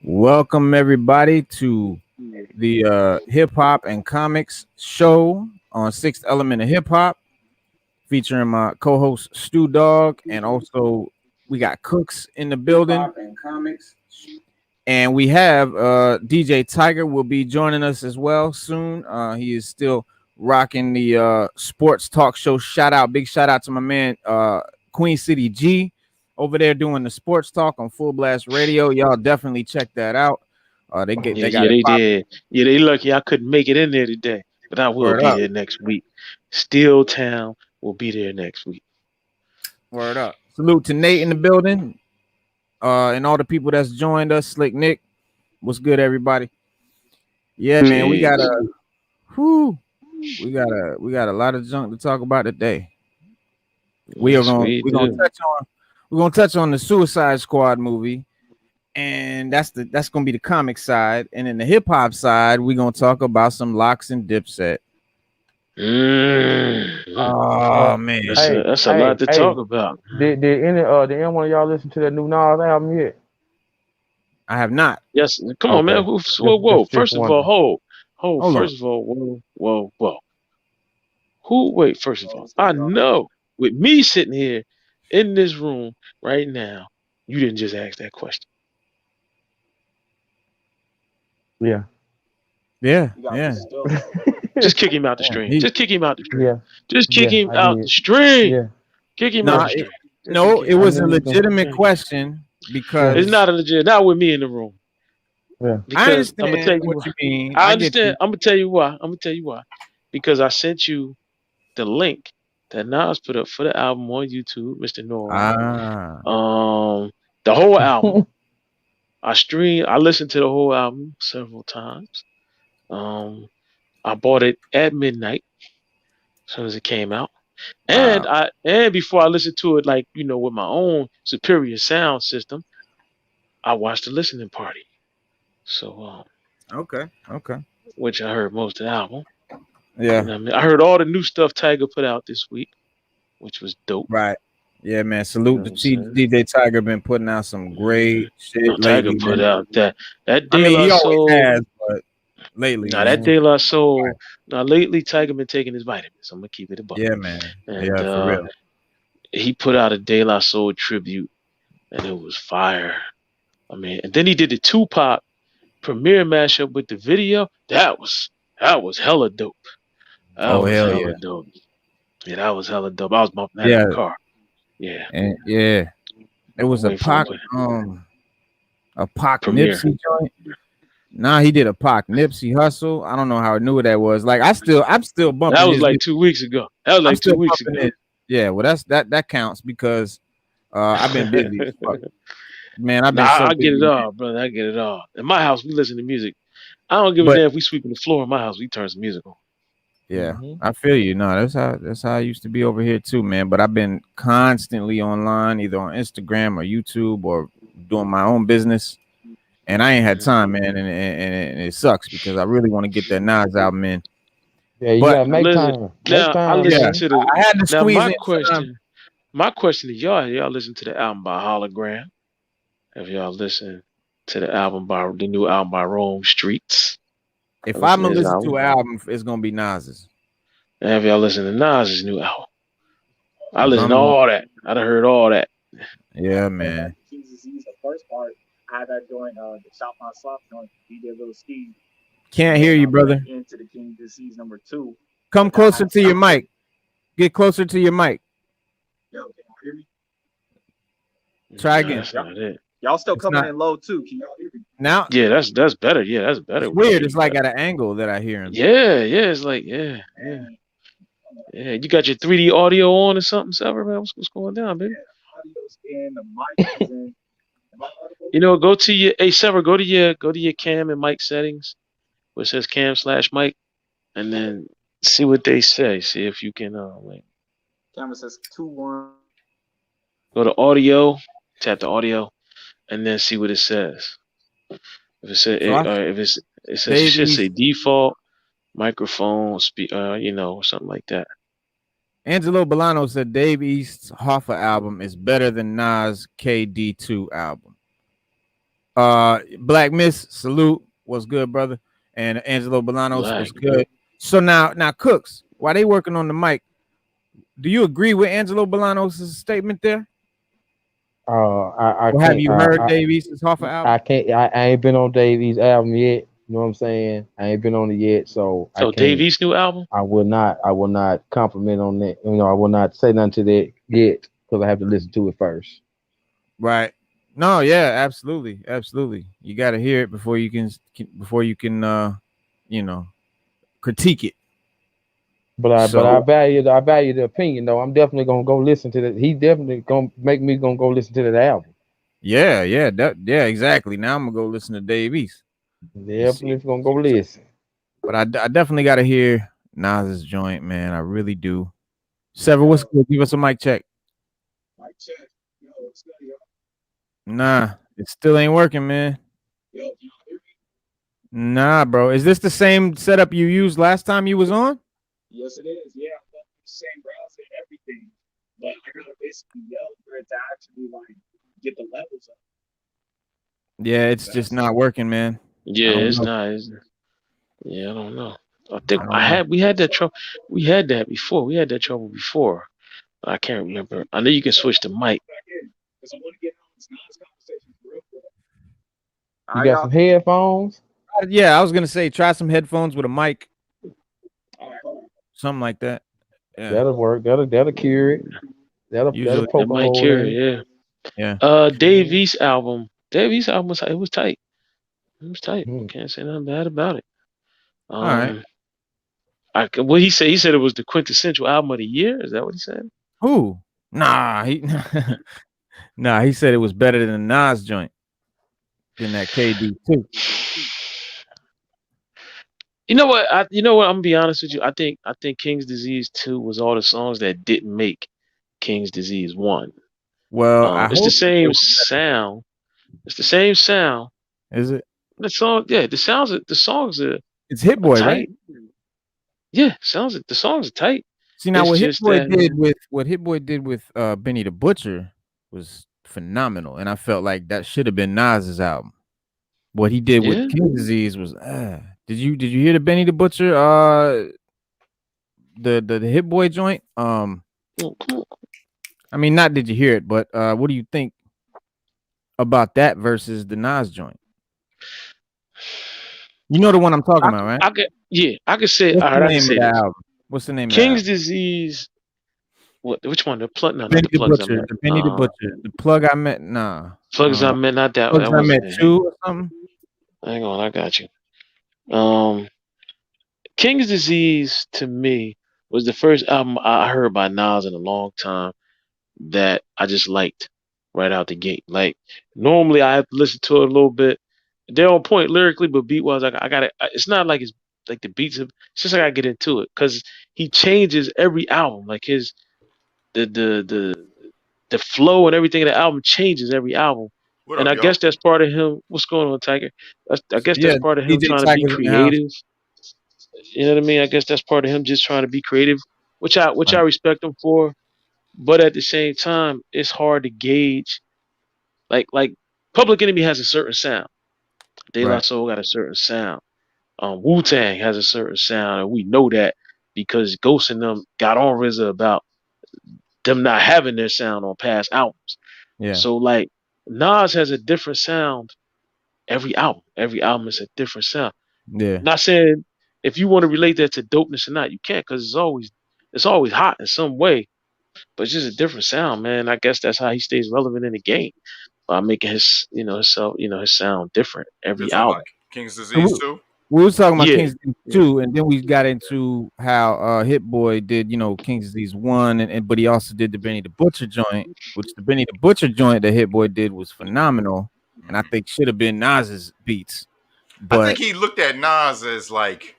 Welcome everybody to the hip hop and comics show on Sixth Element of Hip Hop, featuring my co-host Stu Dog, and also we got Cooks in the building. And we have DJ Tiger will be joining us as well soon. He is still rocking the sports talk show. Big shout out to my man Queen City G over there doing the sports talk on Full Blast Radio. Y'all definitely check that out. They got they did. Yeah, they lucky I couldn't make it in there today, but I will be there next week. Steel Town will be there next week. Word up. Salute to Nate in the building. And all the people that's joined us. Slick Nick, what's good, everybody? Yeah, man, we got a lot of junk to talk about today. We're gonna touch on the Suicide Squad movie, and that's gonna be the comic side, and in the hip hop side, we're gonna talk about some LOX and Dipset. Oh man, that's a lot to talk about. Did any one of y'all listen to that new Nas album yet? I have not. Yes, come on, man. Whoa. First of all, First of all, whoa. Wait, first of all, I know with me sitting here in this room right now, you didn't just ask that question. Yeah. Just kick him out the stream. Just kick him out the stream. Yeah. Just kick him out the stream. Yeah. Kick him out the stream. It was a legitimate question because it's not a legit. Not with me in the room. Yeah. I understand I'm gonna tell you what you mean. I understand. I'm gonna tell you why. Because I sent you the link that Nas put up for the album on YouTube, Mr. Nora. The whole album. I listened to the whole album several times. I bought it at midnight as soon as it came out. And before I listened to it, like, with my own superior sound system, I watched the listening party. So okay. Which I heard most of the album. Yeah. I mean, I heard all the new stuff Tiger put out this week, which was dope. Right. Yeah, man. Salute to DJ Tiger. Been putting out some great shit. Tiger put out that De La Soul. But lately. That De La Soul. Now lately Tiger been taking his vitamins. I'm gonna keep it a buck. Yeah, man. And, for real. He put out a De La Soul tribute, and it was fire. I mean, and then he did the Tupac premiere mashup with the video. That was hella dope. Dope. Yeah, that was hella dope. I was bumping that in the car. Yeah. And it was a Pac Nipsey joint. Nah, he did a Pac Nipsey Hustle. I don't know how new that was. Like I'm still bumping. That was like 2 weeks ago. Yeah, well that counts because I've been busy. Man, I've been I get it all, brother. I get it all. In my house, we listen to music. I don't give a damn if we sweeping the floor in my house. We turn some music on. Yeah, I feel you. No, that's how I used to be over here too, man. But I've been constantly online, either on Instagram or YouTube or doing my own business, and I ain't had time, man. And it sucks because I really want to get that Nas album in. Yeah, you gotta make time. I listened to the. I had to squeeze my question to y'all listen to the album by Hologram? Have y'all listened to the new album by Rome Streets? If I'm gonna listen to an album, it's gonna be Nas's. And have y'all listened to Nas's new album? I listened to all that. I done heard all that. Yeah, man. The first part, I had that joint, the Shop My Soft joint, DJ Little Ski. Can't hear you, brother. Into the King Disease number 2. Come closer to your mic. Get closer to your mic. Yo, can you hear me? Try again. That's not it. Y'all still coming in low too. Can y'all hear me? Now? Yeah, that's better. Yeah, that's better. It's weird. It's like at an angle that I hear him. Yeah. It's like yeah. You got your 3D audio on or something, Sever, man? What's going down, baby? Audio's in, the mic is in. Go to your Sever. Go to your cam and mic settings, where it says cam/mic, and then see what they say. See if you can Camera says 2-1. Go to audio, tap the audio, and then see what it says. If it said, So I if it says it Dave should say East, default microphone, something like that. Angelo Bolano said Dave East's Hoffa album is better than Nas KD2 album. Black Miss, salute. Was good, brother. And Angelo Bolanos Black. was good. So now Cooks, while they working on the mic, do you agree with Angelo Bolanos' statement there? I Or have can't. you heard Dave East's Hoffa album? I can't. I ain't been on Davies album yet. You know what I'm saying? I ain't been on it yet, so I So Dave can't. East new album? I will not. I will not compliment on that. You know, I will not say nothing to that yet because I have to listen to it first. Right. No, yeah, absolutely. Absolutely. You got to hear it before you can critique it. But So, I value the opinion though. I'm definitely gonna go listen to that. He definitely gonna make me gonna go listen to that album. yeah, exactly. Now I'm going to go listen to Dave East and see. Definitely gonna go listen. But I definitely got to hear Nas's joint, man. I really do. Sever, what's good? Give us a mic check. Mic check. Yo, what's good, yo? Nah, it still ain't working, man. Yo, can you hear me? Nah, bro. Is this the same setup you used last time you was on? Yes, it is. Yeah, I'm going through the same browser and everything. But I gotta basically yell for it to actually like get the levels up. Yeah, it's just not working, man. Yeah, I don't it's know. not. Yeah, I don't know. I think I don't know. we had that trouble. We had that before. We had that trouble before. I can't remember. I know you can switch the mic. Back in. Because I want to get on this nice conversation real quick. You got some headphones? Yeah, I was gonna say try some headphones with a mic, All right, hold on. something like that. Yeah, That'll work. That'll cure it. That'll usually, poke That a might hole in carry, it. yeah. yeah. Dave East album. Dave East album was tight. It was tight. Hmm. Can't say nothing bad about it. All right. What he said? He said it was the quintessential album of the year. Is that what he said? Who? Nah, he said it was better than the Nas joint than that KD2. You know what? I'm gonna be honest with you. I think King's Disease 2 was all the songs that didn't make King's Disease 1. Well, I It's the hope it same was sound. It's the same sound. better. Is it? The song, yeah, the songs It's Hit are Boy, right? tight. Yeah, the songs are tight. See now It's what Hit just Boy that did with Benny the Butcher was phenomenal, and I felt like that should have been Nas's album. What he did with yeah. King Disease was did you hear the Benny the Butcher the Hit Boy joint? Oh, come on. I mean, not did you hear it, but what do you think about that versus the Nas joint? You know the one I'm talking about, right? I could say. What's All the right, I can name of say that this. album? What's the name of that King's album? Disease. What? Which one? The plug? No, not Benny the the plugs I Butcher, met. the Benny the Butcher, the plug I met. Nah, Plugs I met. Not that. plugs That I met wasn't it. 2 or something. Hang on, I got you. King's Disease to me was the first album I heard by Nas in a long time that I just liked right out the gate. Like normally I have to listen to it a little bit. They're on point lyrically, but beat wise, I got it. It's not like it's like the beats. It's just I gotta get into it because he changes every album. Like his the flow and everything of the album changes every album. What And up, I y'all? guess that's part of him. What's going on, Tiger? I guess that's Yeah, part of him DJ trying to be Tiger's in the house. creative. You know what I mean? I guess that's part of him just trying to be creative, which I Right. respect him for. But at the same time, it's hard to gauge. Like Public Enemy has a certain sound. De La Right. Soul got a certain sound. Wu Tang has a certain sound, and we know that because Ghost and them got on RZA about them not having their sound on past albums. Yeah. So like Nas has a different sound every album. Every album is a different sound. Yeah. Not saying if you want to relate that to dopeness or not, you can't because it's always hot in some way. But it's just a different sound, man. I guess that's how he stays relevant in the game by making his sound different You're every talking about album. King's So Disease too? we was talking about Yeah, King's Disease yeah. 2, and then we got into how Hit Boy did, King's Disease 1, and but he also did the Benny the Butcher joint, which the Benny the Butcher joint that Hit Boy did was phenomenal, and I think should have been Nas's beats. I think But he looked at Nas as like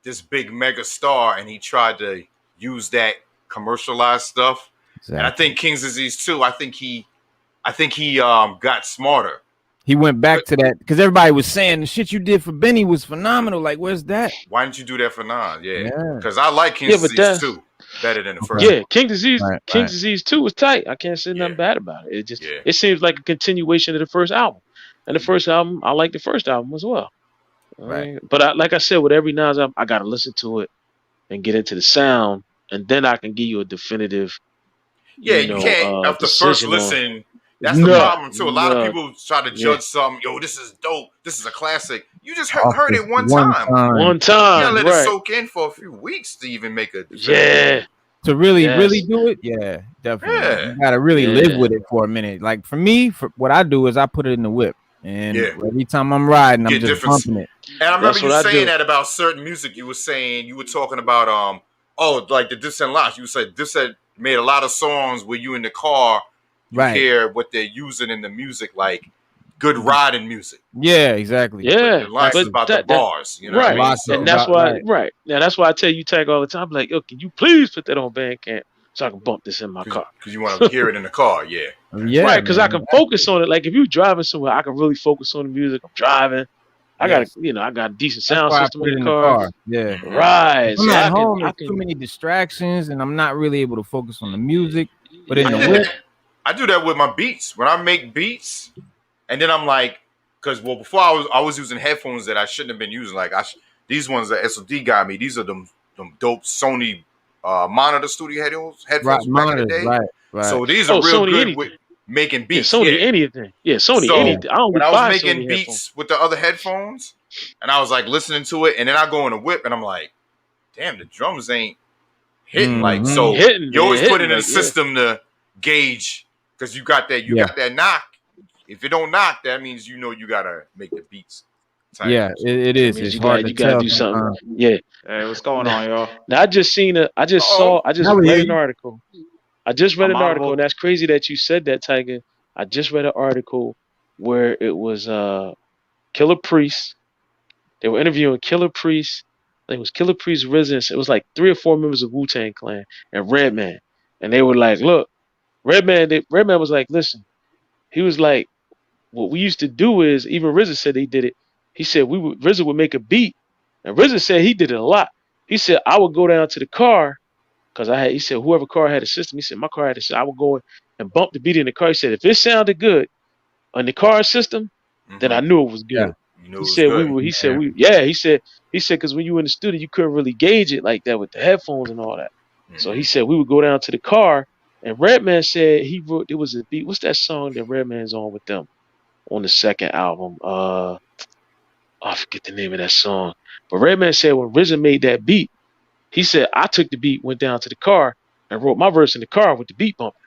this big mega star, and he tried to use that commercialized stuff. And I exactly. think King's Disease 2, I think he got smarter. he went back to that because everybody was saying the shit you did for Benny was phenomenal. Like, where's that? Why didn't you do that for Nas? Yeah, Yeah. because I like King's Disease 2 better than the first. Yeah, one. King Disease, Right, King Disease 2 was tight. I can't say nothing Yeah. bad about it. It just Yeah. it seems like a continuation of the first album. And the first album, I like the first album as well. Right. But like I said, with every Nas album, I gotta listen to it and get into the sound, and then I can give you a definitive. Yeah, you can't after first decision listen. That's the No, problem too. A lot of no. people try to Yeah. judge something. Yo, this is dope. This is a classic. You just Off heard the it one time. One You time, gotta let it right? soak in for a few weeks to even make a Yeah, To really Yes. do it, yeah, definitely. Yeah. You gotta really live Yeah. with it for a minute. Like for me, what I do is I put it in the whip, and Yeah. every time I'm riding, I'm Get just different- bumping it. And I remember That's you what I saying do. that about certain music. You were saying you were talking about like the Dipset LOX. You said Dipset made a lot of songs where you in the car, you Right. hear what they're using in the music, like good riding music. Yeah, exactly. Yeah, But the LOX but is about that- the bars. You know right. what I mean? LOX So, And that's why, Right. Now that's why I tell you tag all the time. I'm like, yo, can you please put that on Bandcamp so I can bump this in my car? because you want to hear it in the car. Yeah. Yeah, Right, because I man. can focus on it. Like if you're driving somewhere, I can really focus on the music. I'm driving. I Yes. got a decent That's sound why I system put it in the car. Yeah. Right. I'm So at I home. can, There's too many distractions, and I'm not really able to focus on the music. But in the whip, I do that with my beats. When I make beats, and then I'm like, because before I was using headphones that I shouldn't have been using. Like these ones that SOD got me. These are them dope Sony monitor studio headphones right, back in the monitors, day. right. So these are real Sony good anything. with making Yeah, beats. Sony anything. Yeah, Sony So, anything. I only when I was buy making Sony beats headphones. with the other headphones, and I was like listening to it, and then I go in a whip, and I'm like, damn, the drums ain't hitting. Like, Mhm. so Hitting, you always man, put it in hitting, the system to gauge, because you got that knock. If it don't knock, that means you gotta make the beats. tight. Yeah, it is. means It's you hard got to you gotta tell do something. sometimes. Yeah. Hey, what's going on, y'all? Now I just Uh-oh. Now we read hear an you. article. I just read I'm an article, audible. and that's crazy that you said that, Tiger. I just read an article where it was Killer Priest. They were interviewing Killer Priest. I think it was Killer Priest residents. It was like 3 or 4 members of Wu-Tang Clan and Redman. And they were like, look, Redman was like, listen, he was like, what we used to do is, even RZA said they did it. He said RZA would make a beat. And RZA said he did it a lot. He said, I would go down to the car, because he said, whoever car had a system, he said, my car had a system. I would go and bump the beat in the car. He said, if it sounded good on the car system, then I knew it was good. Yeah. You know He it was said good. he said because when you were in the studio, you couldn't really gauge it like that with the headphones and all that. So he said we would go down to the car, and Redman said he wrote, it was a beat. What's that song that Redman's on with them on the second album? I forget the name of that song. But Redman said when RZA made that beat, he said I took the beat, went down to the car, and wrote my verse in the car with the beat bumping.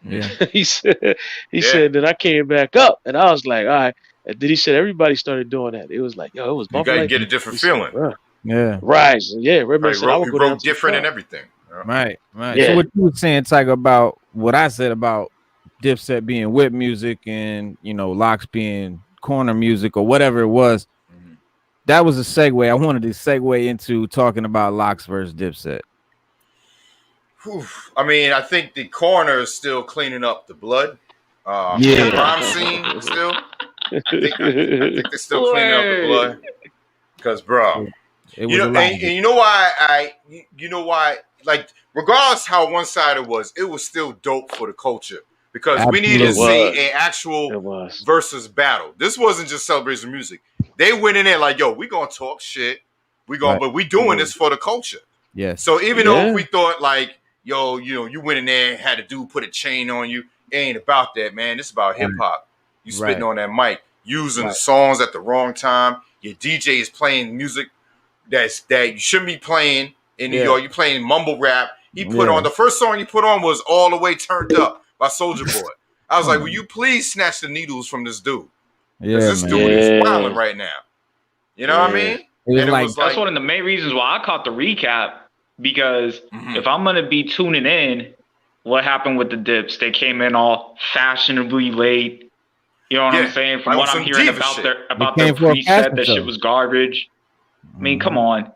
Yeah. he said then I came back up, and I was like, all right. And then he said everybody started doing that. It was like, yo, it was You bumping. gotta Like get a that. different He said, feeling. "Bruh." Yeah. Right. So, yeah, Redman said I would He go down wrote to the different car. and everything. Yeah. Right. Yeah. So what you were saying, Tiger, about what I said about Dipset being whip music and LOX being corner music or whatever it was, that was a segue. I wanted to segue into talking about LOX versus Dipset. I mean, I think the coroner is still cleaning up the blood. Yeah. Crime scene still. I think they're still cleaning up the blood. Because, bro, It was a lot. and you know why, like, regardless how one-sided it was still dope for the culture. Because we needed to see an actual versus battle. This wasn't just celebration music. They went in there like, yo, we gonna talk shit. But we doing this for the culture. Yes. So even though if we thought like, yo, you went in there and had a dude put a chain on you, it ain't about that, man. It's about hip hop. You spitting on that mic, using the songs at the wrong time. Your DJ is playing music that you shouldn't be playing in New York. You playing mumble rap. He put on the first song he put on was All the Way Turned Up by Soulja Boy. I was like, will you please snatch the needles from this dude? Because this dude is wilding right now. You know what I mean? It was that's one of the main reasons why I caught the recap. Because if I'm gonna be tuning in, what happened with the Dips? They came in all fashionably late. You know what I'm saying? From what I'm hearing about their preset, that shit was garbage. I mean, come on.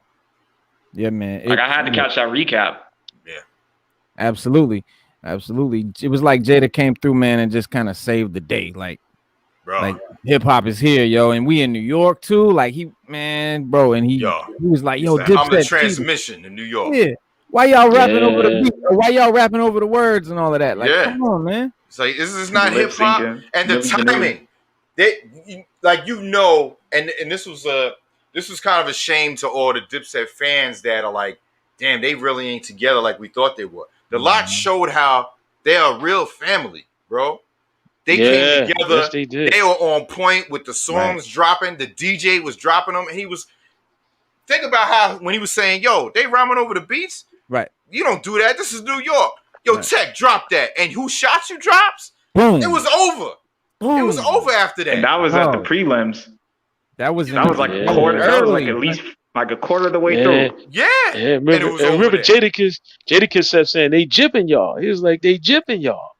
Yeah, man. Like I had to catch that recap. Yeah. Absolutely. It was like Jada came through, man, and just kind of saved the day. Like, bro. Like hip hop is here, yo, and we in New York too. Like he was like, yo, I'm the Dipset transmission in New York. Yeah. Why y'all rapping over the beat? Or why y'all rapping over the words and all of that? Like, come on, man. It's like this is not hip hop, and the timing. And this was kind of a shame to all the Dipset fans that are like, damn, they really ain't together like we thought they were. The LOX showed how they are a real family, bro. They came together. Yes, they did. They were on point with the songs dropping. The DJ was dropping them, and he was. Think about how when he was saying, "Yo, they rhyming over the beats." Right. You don't do that. This is New York. Yo, Tech, drop that. And who shot you drops? Boom. It was over. Boom. It was over after that. And that was at the prelims. That was like a quarter. That was like at least like a quarter of the way through. Yeah. Remember Jadakiss kept saying they jipping y'all. He was like, they jipping y'all.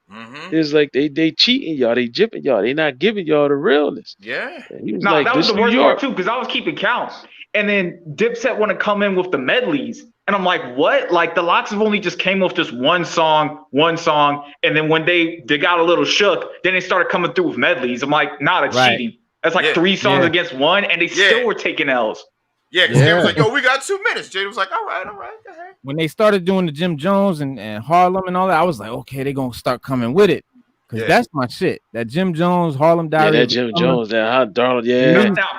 He was like, they cheating y'all. They jipping y'all. They not giving y'all the realness. Yeah. He was like, that was the New worst York. part too, because I was keeping count. And then Dipset want to come in with the medleys. And I'm like, what? Like the LOX have only just came with just one song. And then when they got a little shook, then they started coming through with medleys. I'm like, nah, that's cheating. That's like 3 songs against one. And they still were taking L's. Yeah, because they was like, yo, we got 2 minutes. Jada was like, all right. When they started doing the Jim Jones and Harlem and all that, I was like, okay, they're going to start coming with it. Because that's my shit. That Jim Jones, Harlem Diary. Yeah, that Jim Jones, that hot darling.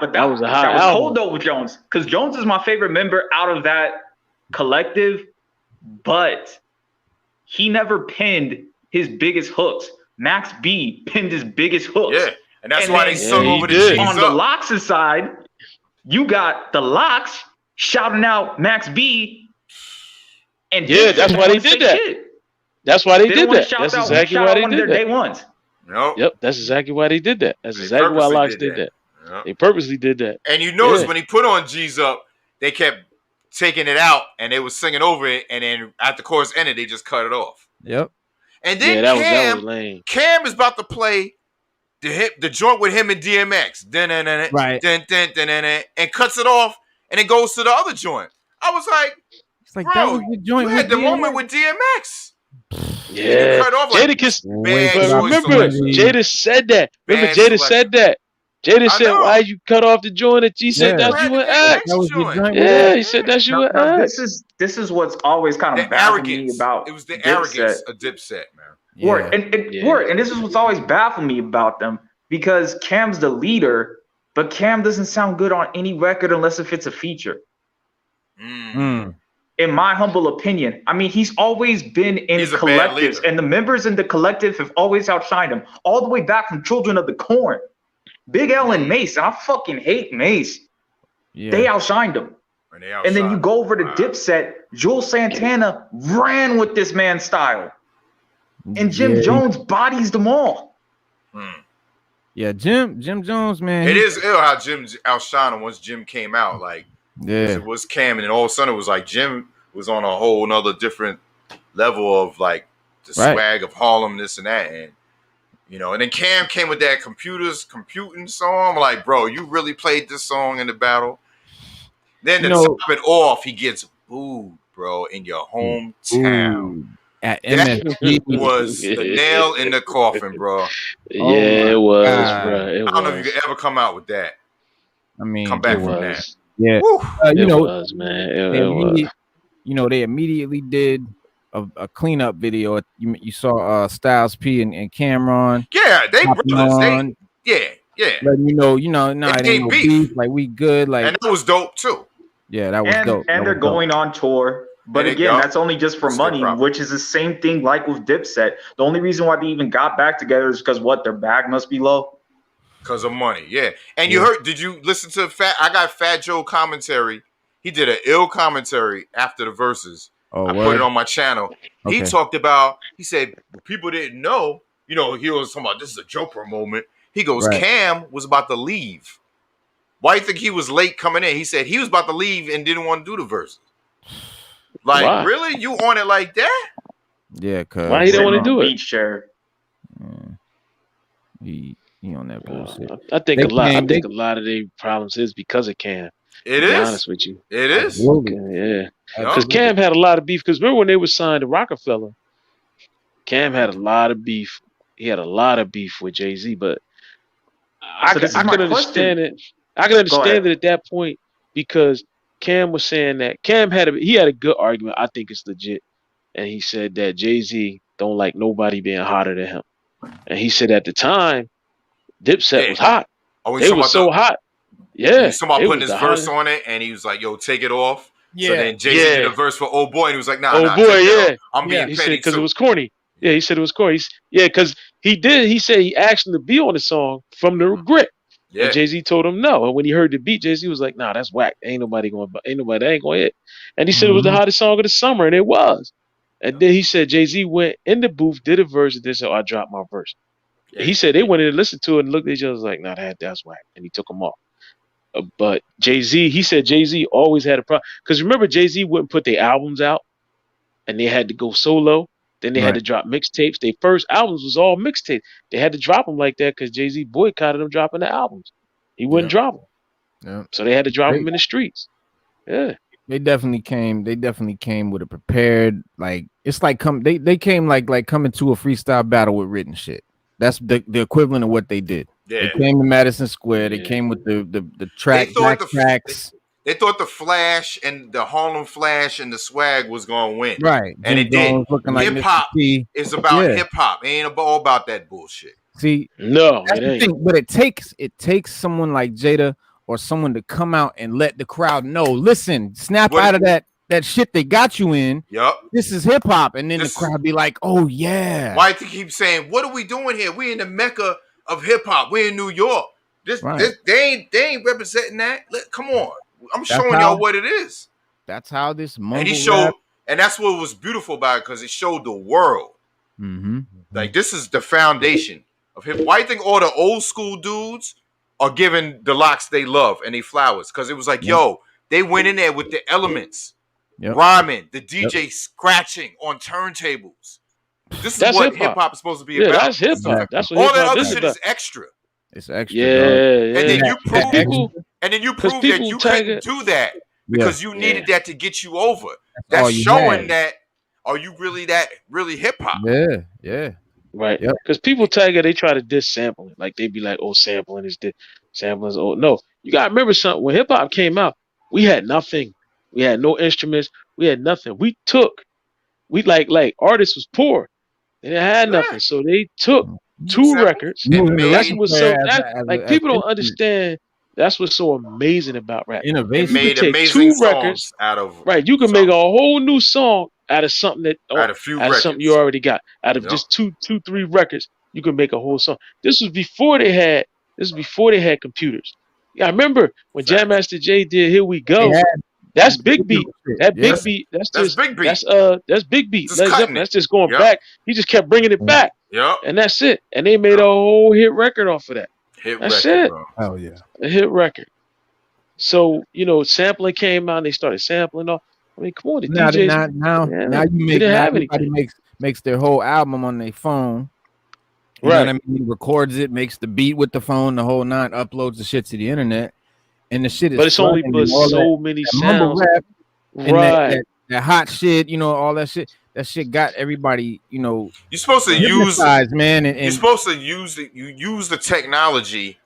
But that was a hot album. That was cold though with Jones. Because Jones is my favorite member out of that collective. But he never pinned his biggest hooks. Max B pinned his biggest hooks. Yeah, and that's why they sung over the G's on the LOX's side, you got the LOX shouting out Max B. And that's why they did that. Shit. That's why they did that. That's exactly why they did that. Day ones. Yep, that's exactly why they did that. That's exactly why LOX did that. Yep. They purposely did that. And you notice when he put on G's Up, they kept taking it out and they was singing over it, and then at the chorus ended, they just cut it off. Yep. And then that was lame. Cam is about to play the joint with him and DMX. Right. And cuts it off, and it goes to the other joint. I was like, it's like, bro, that was the joint you had the moment with DMX. Yeah, Jadakiss. Remember, Jada said that. Jada said, "Why you cut off the joint?" And G said, "That's you and X." Yeah, he said, "That's you and X." This is what's always kind of baffling me about. It was the arrogance of Dipset, man. Yeah. And this is what's always baffled me about them, because Cam's the leader, but Cam doesn't sound good on any record unless if it's a feature. In my humble opinion. I mean, he's always been in collectives, and the members in the collective have always outshined him, all the way back from Children of the Corn. Big L and Mace, and I fucking hate Mace. Yeah. They outshined him. And then you go over to Dipset, Jules Santana ran with this man's style. And Jim Jones bodies them all. Yeah, Jim Jones, man. It is ill how Jim outshined him once Jim came out. Like, it was Cam, and then all of a sudden it was like Jim was on a whole nother different level of like the swag of Harlem, this and that, and and then Cam came with that computing song. I'm like, bro, you really played this song in the battle? Then to top it off, he gets booed, bro, in your hometown. That was the nail in the coffin, bro. It was, bro. I don't know if you could ever come out with that. I mean, come back from that. Yeah, it was, man. They immediately did a cleanup video. You saw Styles P and Cameron. Yeah, they brothers. Letting it ain't no beef. Like, we good. Like, and that was dope too. Yeah, that was dope. And they're going on tour. But again, that's only just for money, which is the same thing like with Dipset. The only reason why they even got back together is because their bag must be low. Because of money, yeah. And you heard? Did you listen to I got Fat Joe commentary. He did an ill commentary after the verses. I put it on my channel. Okay. He talked about. He said people didn't know. He was talking about this is a Joker moment. He goes, Cam was about to leave. Why do you think he was late coming in? He said he was about to leave and didn't want to do the verses. Like, really? You on it like that? Yeah, cause why he don't want to do it? Beach chair. He on that bullshit. I think a lot of their problems is because of Cam. It is. To be honest with you. It is. Yeah. Because Cam had a lot of beef. Because remember when they were signed to Rockefeller, Cam had a lot of beef. He had a lot of beef with Jay-Z, but I can understand it. I can understand it at that point because Cam was saying that Cam had a good argument. I think it's legit, and he said that Jay-Z don't like nobody being hotter than him, and he said at the time Dipset was hot. They was so hot. Yeah, he's talking about putting his verse on it, and he was like, "Yo, take it off." Yeah. So then Jay-Z did a verse for "Oh Boy," and he was like, "Nah, I'm being petty." He said because it was corny. Yeah, he said it was corny. Because he did. He said he asked him to be on the song from the grip. Yeah. And Jay-Z told him no. And when he heard the beat, Jay-Z was like, "Nah, that's whack. Ain't nobody going to hit." And he said it was the hottest song of the summer, and it was. And then he said Jay-Z went in the booth, did a verse, and then said, "I dropped my verse." Yeah, he said they went in and listened to it and looked at each other like, "Nah, that's whack," and he took them off. But Jay-Z, he said Jay-Z always had a problem because remember Jay-Z wouldn't put their albums out, and they had to go solo. Then they had to drop mixtapes. Their first albums was all mixtapes. They had to drop them like that because Jay-Z boycotted them dropping the albums. He wouldn't drop them. Yeah. So they had to drop them in the streets. Yeah. They definitely came with a prepared, like it's like they came like coming to a freestyle battle with written shit. That's the equivalent of what they did. Yeah. They came to Madison Square. They came with the tracks. They thought the Flash and the Harlem Flash and the swag was gonna win, right? And it did. Hip hop is about hip hop. It ain't all about that bullshit. See, no, it ain't. Thing, but it takes someone like Jada or someone to come out and let the crowd know. Listen, snap out of that shit they got you in. Yep. This is hip hop, and then the crowd be like, "Oh yeah." Why do you keep saying, "What are we doing here? We in the mecca of hip hop. We in New York. They ain't representing that. Come on." I'm showing y'all what it is. That's how this mumble and he showed, and that's what was beautiful about it because it showed the world. Like this is the foundation of hip. Why do you think all the old school dudes are giving the LOX they love and they flowers? Because it was like, yo, they went in there with the elements, rhyming, the DJ scratching on turntables. This is what hip hop is supposed to be about. That's hip hop. That's what all that other shit is extra. It's extra. Yeah. And then you prove that you couldn't do that because you needed that to get you over. That's showing that are you really hip hop? Yeah. Right. Because people tag it, they try to diss sampling. Like they be like, "Oh, sampling is this, sampling is old." No, you gotta remember something. When hip hop came out, we had nothing. We had no instruments. We had nothing. We like artists was poor. They didn't have nothing, so they took 2 records. That's what's so like people don't understand. That's what's so amazing about rap. Innovation. Made amazing songs out of you can make a whole new song out of something that out of something you already got. Out of just 2-3 records, you can make a whole song. This was before they had computers. Yeah, I remember when Jam Master Jay did "Here We Go." That's big beat. That big beat. That's big beat. That's big beat. That's just going back. He just kept bringing it back. Yep. And that's it. And they made a whole hit record off of that. That's it. Bro. Oh yeah. A hit record. So, sampling came out and they started sampling off. I mean, come on, the DJs. Now you make everybody makes their whole album on their phone. You know what I mean? He records it, makes the beat with the phone, the whole 9, uploads the shit to the internet. And the shit is but it's only but so many sounds. Rap, right. That hot shit, all that shit. That shit got everybody, You're supposed to use man. And you're supposed to use the technology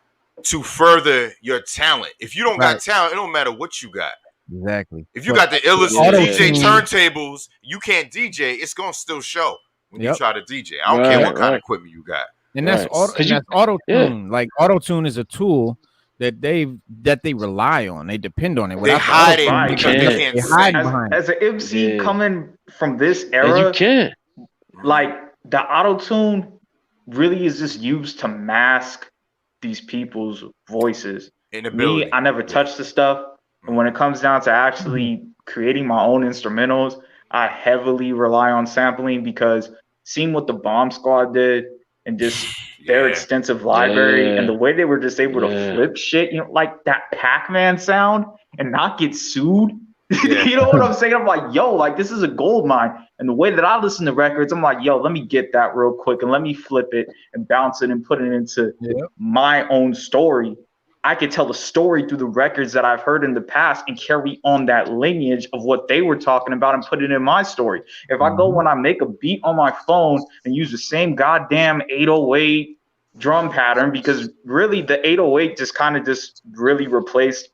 to further your talent. If you don't got talent, it don't matter what you got. Exactly. If you got the illest DJ turntables, you can't DJ. It's gonna still show when you try to DJ. I don't care what kind of equipment you got. And that's auto tune. Like auto tune is a tool that they rely on. They depend on it. They hide it because they can't hide behind it. As an MC coming from this era, you can. Like the auto tune really is just used to mask these people's voices. Me, I never touched the stuff. And when it comes down to actually creating my own instrumentals, I heavily rely on sampling because seeing what the Bomb Squad did and just their extensive library and the way they were just able to flip shit, like that Pac-Man sound and not get sued. You know what I'm saying? I'm like, yo, like this is a gold mine. And the way that I listen to records, I'm like, yo, let me get that real quick and let me flip it and bounce it and put it into my own story. I could tell the story through the records that I've heard in the past and carry on that lineage of what they were talking about and put it in my story. If I go when I make a beat on my phone and use the same goddamn 808 drum pattern, because really the 808 just kind of just really replaced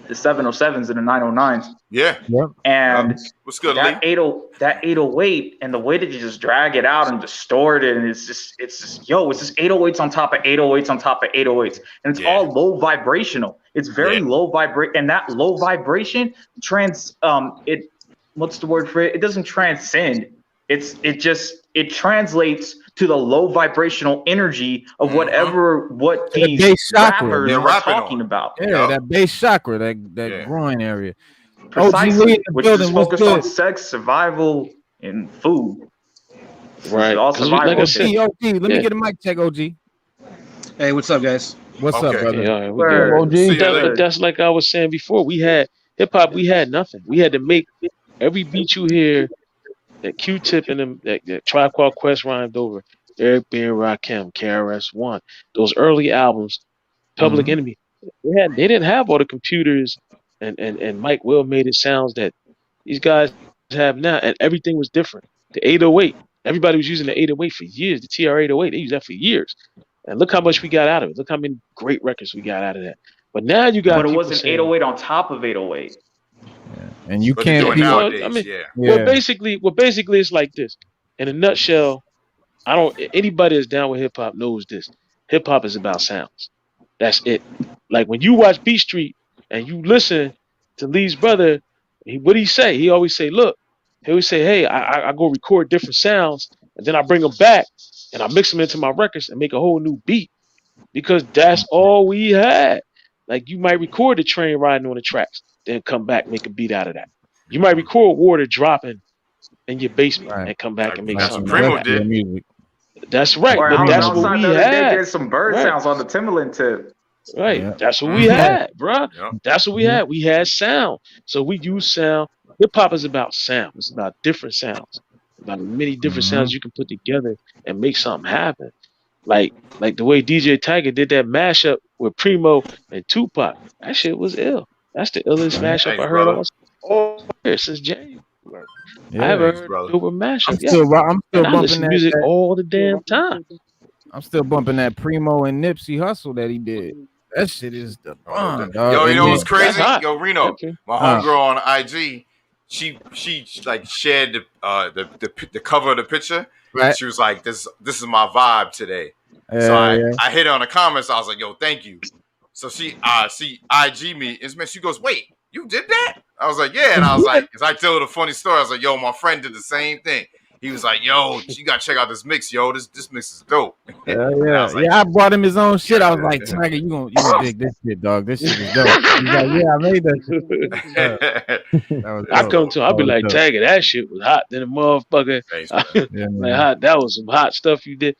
the 707s and the 909s. Yeah. And what's good, that Lee? 808 and the way that you just drag it out and distort it, and it's just it's just 808s on top of 808s on top of 808s, and it's all low vibrational. It's very low vibrate, and that low vibration what's the word for it? It doesn't transcend. It translates to the low vibrational energy of what these rappers are talking about. Yeah, that base chakra, that groin area. Precisely, which is focused on sex, survival, and food. Right. All survival. Like I said, OG, let me get a mic check, OG. Hey, what's up, guys? What's up, brother? Yeah, but that's like I was saying before. We had hip hop. We had nothing. We had to make every beat you hear. That Q-Tip and them, that Tribe Called Quest rhymed over. Eric B. and Rakim, KRS-One. Those early albums, Public Enemy. They didn't have all the computers and Mike Will made it sounds that these guys have now, and everything was different. The 808, everybody was using the 808 for years. The TR-808, they used that for years. And look how much we got out of it. Look how many great records we got out of that. But now you got. But it wasn't 808 on top of 808. And you can't. Well, basically, it's like this. In a nutshell, anybody that's down with hip hop knows this. Hip hop is about sounds. That's it. Like when you watch Beat Street and you listen to Lee's brother, what he say? He always say, look, he always say, hey, I go record different sounds and then I bring them back and I mix them into my records and make a whole new beat, because that's all we had. Like you might record the train riding on the tracks, then come back, make a beat out of that. You might record water dropping in your basement and come back and make something out of that. Music. That's right. Or but that's what we had. They did some bird sounds on the Timberland tip. Right. Yeah. That's what we had, bro. Yeah. That's what we had. We had sound. So we use sound. Hip hop is about sound. It's about different sounds. About many different sounds you can put together and make something happen. Like the way DJ Tiger did that mashup with Primo and Tupac. That shit was ill. That's the illest mashup I heard all year since January. I haven't heard a mashup. I'm still bumping that music all the damn time. I'm still bumping that Primo and Nipsey Hustle that he did. That shit is the bomb, dog. Yo, you know what's crazy? Yo, Reno, my homegirl on IG, she like shared the cover of the picture. Right. She was like, "This is my vibe today." So I hit her on the comments. I was like, "Yo, thank you." So she IG me. She goes, "Wait, you did that?" I was like, "Yeah," and I was like, "Cause I tell her the funny story." I was like, "Yo, my friend did the same thing." He was like, "Yo, you gotta check out this mix, yo. This mix is dope." I brought him his own shit. I was like, "Tiger, you gonna dig this shit, dog? This shit is dope." He's like, "Yeah, I made that shit." I come to him, I'll be like, "Tiger, that shit was hot." Then the motherfucker, hot. That was some hot stuff you did.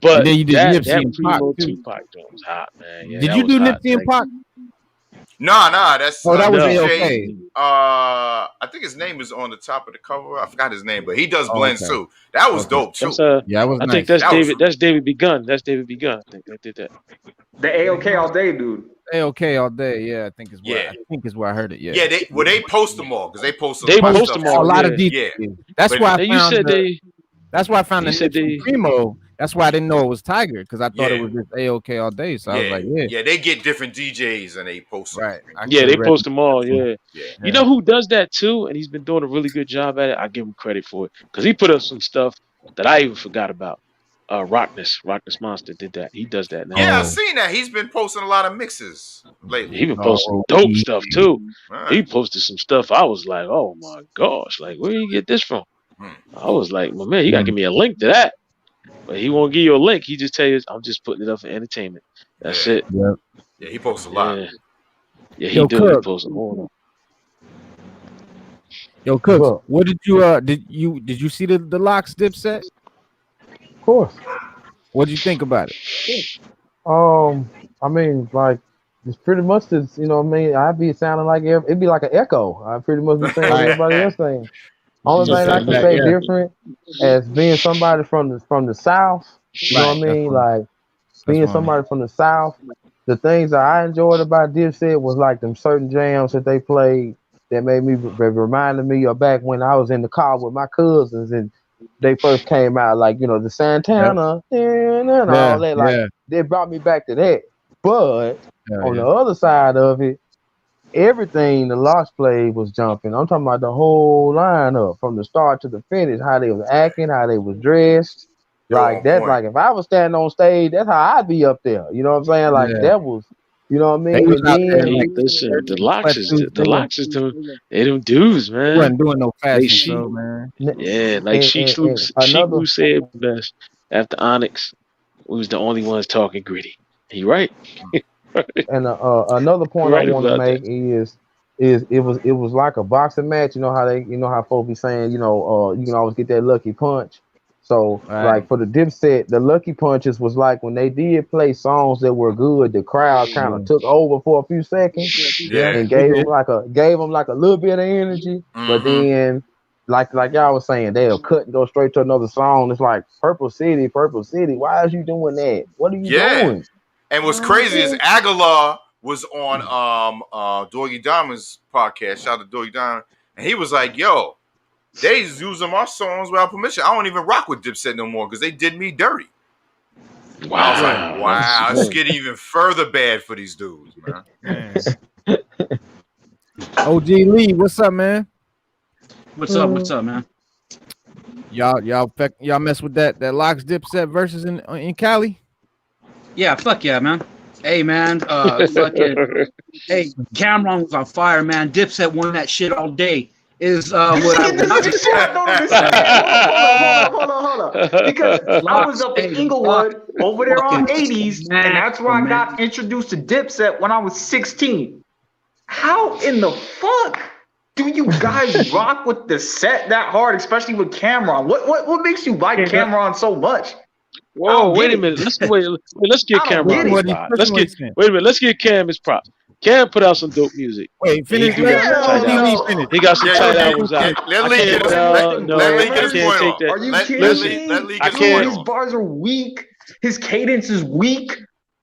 But and then you did Nipsey and Primo Tupac joint was hot, man. Yeah, did you do Nipsey and Pac? Nah, that's that was okay. I think his name is on the top of the cover. I forgot his name, but he does blends too. That was dope too. Yeah, I think that's David. That's David B. Gunn. That's David B. Gunn. I think I did that. The AOK all day, dude. AOK all day. Yeah, I think is where I heard it. Yeah. Yeah, they post them all because they post them all. A lot of details. Yeah. That's why I found. That's why I found the Primo. That's why I didn't know it was Tiger, because I thought it was just AOK all day. So I was like, yeah, they get different DJs and they post them. Right. They post them all. Yeah. You know who does that too, and he's been doing a really good job at it. I give him credit for it because he put up some stuff that I even forgot about. Rockness Monster did that. He does that now. Yeah, I've seen that. He's been posting a lot of mixes lately. He been posting dope stuff too. Right. He posted some stuff. I was like, oh my gosh, like where you get this from? I was like, my man, you gotta give me a link to that. But he won't give you a link. He just tell you, I'm just putting it up for entertainment. That's it. Yeah, he posts a lot. Yeah, he do post more. Yo, Cook, what did you see the LOX Dipset? Of course. What did you think about it? I mean, like, it's pretty much this, you know what I mean? I'd be sounding like it'd be like an echo. I pretty much be saying what everybody else saying. Only thing I can say different as being somebody from the South, you know what I mean? Like being somebody from the South, the things that I enjoyed about Dipset was like them certain jams that they played that made me reminded me of back when I was in the car with my cousins and they first came out, like, you know, the Santana and all that, like they brought me back to that. But on the other side of it, everything the LOX played was jumping. I'm talking about the whole lineup from the start to the finish, how they was acting, how they was dressed. Like that, like if I was standing on stage, that's how I'd be up there. You know what I'm saying? Like that was, you know what I mean? And then listen, the LOX is doing they them dudes, man. They wasn't doing no fashion show, man. Yeah, like Sheik Luke said best after Onyx, we was the only ones talking gritty. He right. And another point I want to make is it was like a boxing match. You know how folks be saying, you can always get that lucky punch. So like for the Dipset, the lucky punches was like when they did play songs that were good, the crowd kind of took over for a few seconds, and gave them like a little bit of energy. But then, like y'all was saying, they'll cut and go straight to another song. It's like Purple City. Why is you doing that? What are you doing? And what's crazy is Aguilar was on Doggy Diamond's podcast. Shout out to Doggy Diamond, and he was like, "Yo, they using my songs without permission. I don't even rock with Dipset no more because they did me dirty." Wow! I was like, "Wow, it's getting even further bad for these dudes, man." OG Lee, what's up, man? What's up, man? Y'all mess with that LOX Dipset Verzuz in Cali? Yeah, fuck yeah, man. Hey, man, fucking, hey, Cameron was on fire, man. Dipset won that shit all day. Is what I hold on. Because I was up in Inglewood over there on 80s, and that's where I got introduced to Dipset when I was 16. How in the fuck do you guys rock with the set that hard, especially with Cameron? What makes you like Cameron so much? Whoa, wait a minute. Let's get Cameron his props. Let's get Cam his props. Cam put out some dope music. Wait, finish. He got some tight albums out. Let Lee get his point on. Are you kidding me? His bars are weak. His cadence is weak.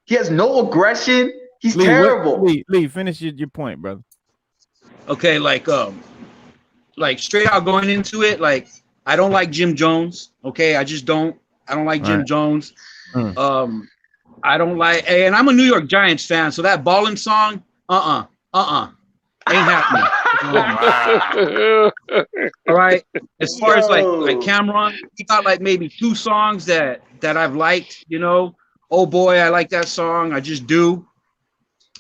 He has no aggression. He's terrible. Lee, finish your point, brother. Okay, like straight out going into it, like I don't like Jim Jones. Okay, I just don't. I don't like Jim Jones. I don't like, and I'm a New York Giants fan, so that Ballin' song, ain't happening. All right. As far as like Cameron, he got like maybe 2 songs that I've liked. You know, oh boy, I like that song. I just do.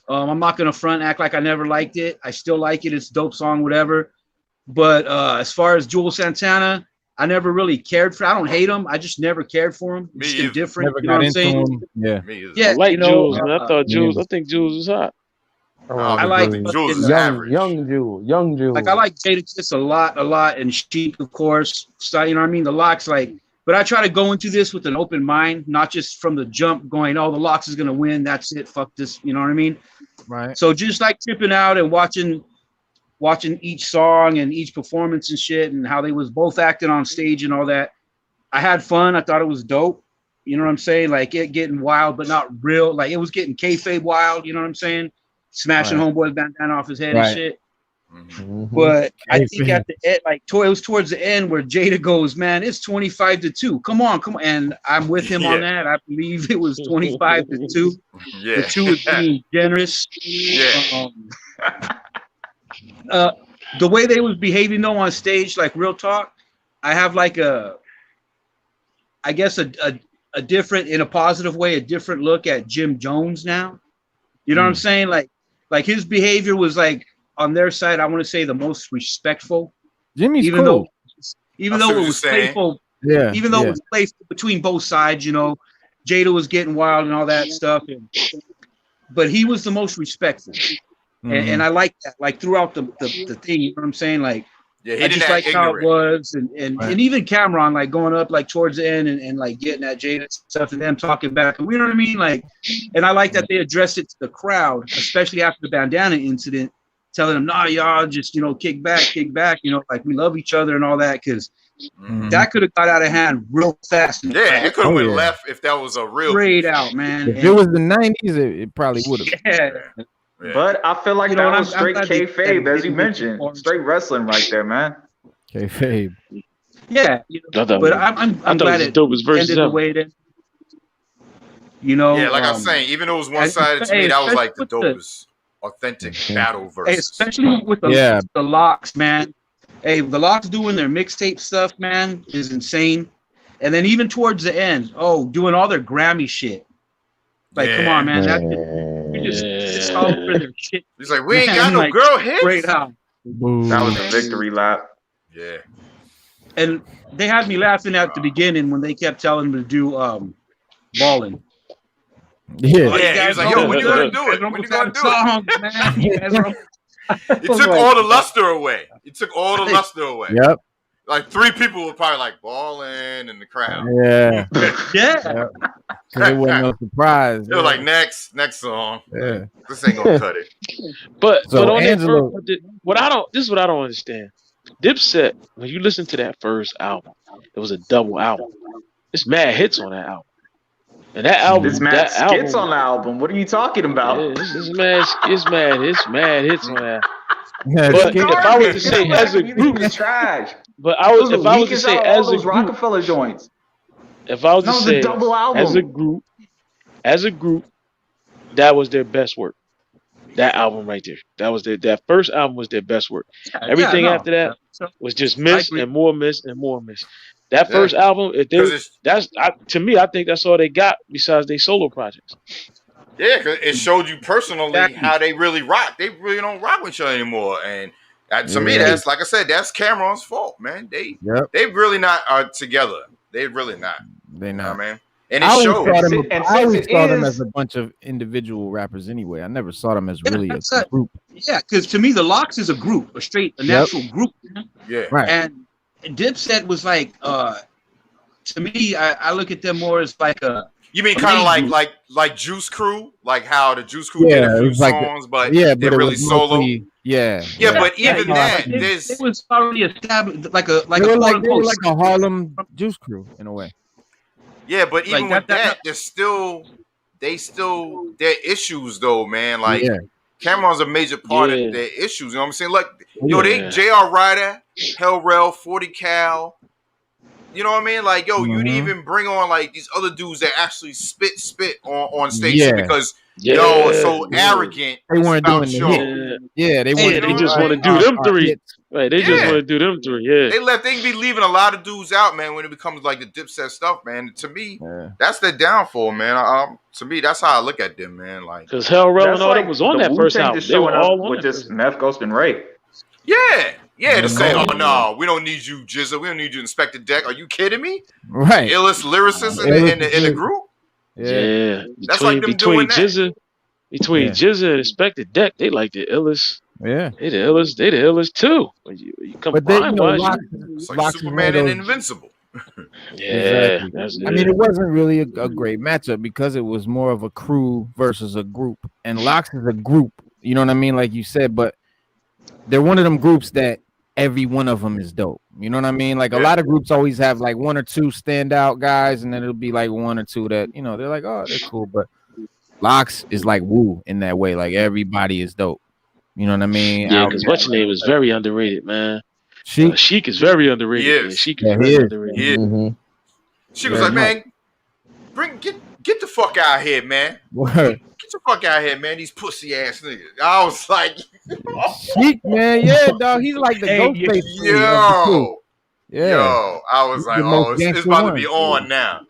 I'm not gonna front act like I never liked it. I still like it. It's a dope song, whatever. But as far as Jules Santana, I never really cared for. I don't hate him. I just never cared for him. It's just different. Never got into him. Yeah. I like Jules, man. I think Jules is hot. I like Jules is average. Young Jules. Like I like Jadakiss a lot, and Sheep, of course. So, you know what I mean? The LOX, like, but I try to go into this with an open mind, not just from the jump going, oh, the LOX is gonna win. That's it. Fuck this. You know what I mean? Right. So just like tripping out and watching each song and each performance and shit and how they was both acting on stage and all that. I had fun. I thought it was dope. You know what I'm saying? Like it getting wild, but not real. Like it was getting kayfabe wild. You know what I'm saying? Smashing Homeboy's bandana off his head and shit. But I think at the end, like it was towards the end where Jada goes, man, it's 25-2. Come on. And I'm with him on that. I believe it was 25-2. Yeah. The 2 is being generous. Yeah. The way they was behaving though on stage, like real talk, I have like a different, in a positive way, a different look at Jim Jones now. You know what I'm saying? Like his behavior was like on their side, I want to say the most respectful. Jimmy's even cool. Even though it was playful. Yeah. Even though it was playful between both sides, you know, Jada was getting wild and all that stuff. But he was the most respectful. And I like that, like throughout the thing, you know what I'm saying? Like, I just like how it was, and even Cameron, like going up like towards the end and like getting at Jada and stuff, and them talking back, you know what I mean? Like, and I like that they addressed it to the crowd, especially after the bandana incident, telling them, nah, y'all just, you know, kick back, you know, like we love each other and all that, because that could have got out of hand real fast. Yeah, it could have went left if that was a real straight out, man. If it was the 90s, it probably would have. Yeah. But I feel like that was straight kayfabe, as you mentioned. Straight wrestling right there, man. Kayfabe. Yeah, but I'm glad it ended the way it ended. Yeah, like I was saying, even though it was one-sided, to me, that was like the dopest, authentic battle versus. Especially with the LOX, man. Hey, the LOX doing their mixtape stuff, man, is insane. And then even towards the end, doing all their Grammy shit. Like, come on, man. Just all over their shit. He's like, we ain't got no girl hits. Great how. That was a victory lap. Yeah. And they had me laughing at the beginning when they kept telling them to do Ballin'. Yeah. He was like, yo, when you gonna do it? When you gonna do it? It took all the luster away. Yep. Like 3 people were probably like balling in the crowd. Yeah. Yeah. It wasn't no surprise. They were like, next song. Yeah. This ain't gonna cut it. But on Angelo, this is what I don't understand. Dipset, when you listen to that first album, it was a double album. It's mad hits on that album. And that album, it's mad skits on the album. What are you talking about? Yeah, it's mad hits on that. But if I was to say as a group, it's trash. But if I was to say as a group, Rockefeller joints. If I was to say double album. as a group, that was their best work. That album right there. That first album was their best work. Everything after that was just miss and more miss and more miss. That first album, to me, I think that's all they got besides their solo projects. Yeah, because it showed you personally how they really rock. They really don't rock with each other anymore. And to me, that's, like I said, that's Cameron's fault, man. They really not are together. They really not. They not, man. And it shows. I always saw them as a bunch of individual rappers anyway. I never saw them as really a group. Yeah, because to me, the LOX is a group, a natural group. Yeah. Right. And Dipset was like, to me, I look at them more as like a. You mean kind of like Juice Crew, like how the Juice Crew did a few songs, but they're really solo. Yeah, but even that, it was already established, like a they were like a Harlem Juice Crew in a way. Yeah, but even with that, their issues though, man. Like Cameron's a major part of their issues. You know what I'm saying? Like, they J.R. Ryder, Hell Rel, 40 Cal. You know what I mean? Like, you'd even bring on like these other dudes that actually spit on stage because it's so arrogant. They weren't doing the hit. Yeah, they weren't. They just want to do them 3. Right, they just want to do them 3. Yeah, they be leaving a lot of dudes out, man. When it becomes like the Dipset stuff, man. To me, that's their downfall, man. To me, that's how I look at them, man. Like, because Hell Rel and all that was on that first album. They were all on with just Meth, Ghost, and Ray. Yeah, to say, oh no, we don't need you, Jizza. We don't need you, Inspector Deck. Are you kidding me? Right. Illest lyricist in the group. Yeah. That's like them doing that. Between Jizza and Inspector Deck, they like the illest. Yeah. They the illest too. You combine it's like Superman and Invincible. Yeah. Exactly. I mean, it wasn't really a great matchup because it was more of a crew versus a group, and LOX is a group. You know what I mean? Like you said, but they're one of them groups that every one of them is dope. You know what I mean? Like a lot of groups always have like 1 or 2 standout guys, and then it'll be like 1 or 2 that, they're like, oh, they're cool. But LOX is like woo in that way. Like everybody is dope. You know what I mean? Yeah, because what's your name is very underrated, man. Sheik is very underrated. Yes. Sheik is very underrated. Yeah. Mm-hmm. She was like, man, get the fuck out here, man. Word. Get the fuck out here, man. These pussy ass niggas. I was like, Sheik, man, dog. He's like the Ghostface. Yo, I was like, it's about to be on now.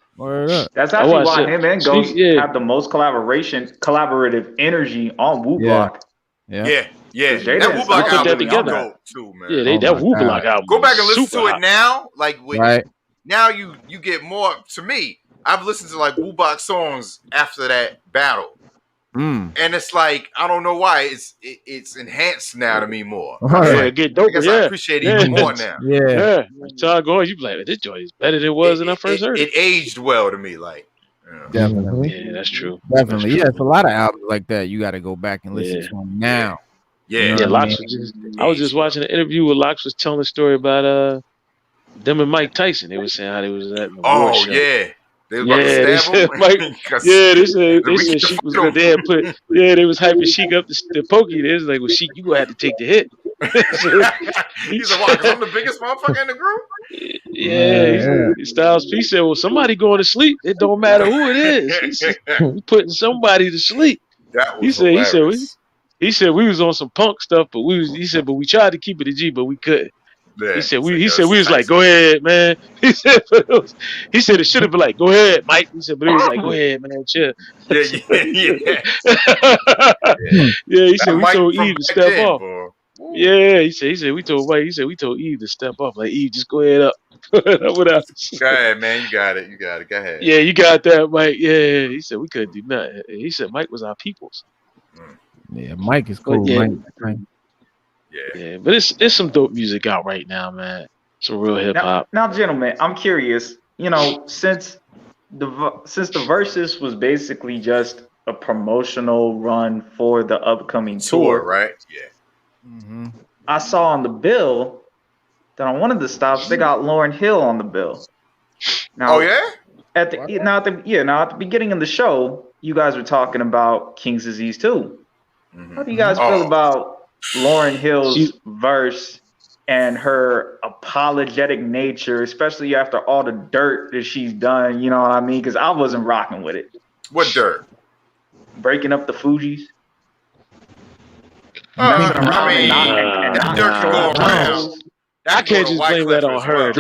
That's actually why him and Ghost have the most collaborative energy on Wu Block. Yeah. That Wu Block album is dope too, man. Yeah, that Wu Block album. Go back and listen to it now. Like, now you get more. To me, I've listened to like Wu Block songs after that battle. And it's like, I don't know why it's enhanced now to me more. I guess I appreciate it even more now. Yeah. So going, you be like, this joint is better than it was when I first heard it. It aged well to me, like. Definitely. Yeah, that's true. Definitely. It's a lot of albums like that. You got to go back and listen to them now. Yeah. LOX I was just watching an interview where LOX was telling a story about them and Mike Tyson. They were saying how they was at the war show. They was about to stab him. They said Sheik was good. They was hyping Sheik up to Pokey. They was like, well, Sheik, you gonna have to take the hit. He's like, why? Because I'm the biggest motherfucker in the group. Yeah. Styles P said, "Well, somebody going to sleep. It don't matter who it is. He said, we putting somebody to sleep." That was hilarious. He said we was on some punk stuff, but he said we tried to keep it a G, but we couldn't. Yeah, he said we was like, go ahead, man. He said it should have been like, go ahead, Mike. He said, but it was like, go ahead, man, chill. Yeah. He said we told Eve to step off. Boy. Yeah, he said we told Mike. He said we told Eve to step off. Like, Eve, just go ahead up. Go ahead, man. You got it. Go ahead. Yeah, you got that, Mike. Yeah. He said we couldn't do nothing. He said Mike was our peoples. Yeah, Mike is cool. Yeah, but it's some dope music out right now, man. Some real hip hop. Now, gentlemen, I'm curious. Since the Verzuz was basically just a promotional run for the upcoming tour, right? Yeah. Mm-hmm. I saw on the bill that on one of the stops they got Lauryn Hill on the bill. Now, at the beginning of the show, you guys were talking about King's Disease 2. Mm-hmm. How do you guys feel about Lauryn Hill's verse and her apologetic nature, especially after all the dirt that she's done? You know what I mean? Because I wasn't rocking with it. What dirt? Breaking up the Fugees. That dirt can go around. I can't just blame that on her.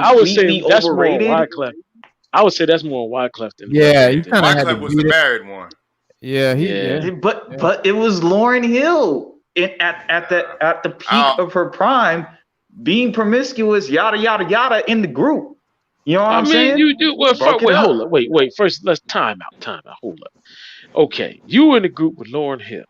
I would say that's more on Wyclef. I would say that's more on Wyclef than Wyclef was the married one. Yeah, but it was Lauryn Hill at the peak of her prime, being promiscuous, yada yada yada in the group. You know what I'm saying? You do well. Hold up. Wait. First, let's time out. Hold up. Okay, you were in the group with Lauryn Hill.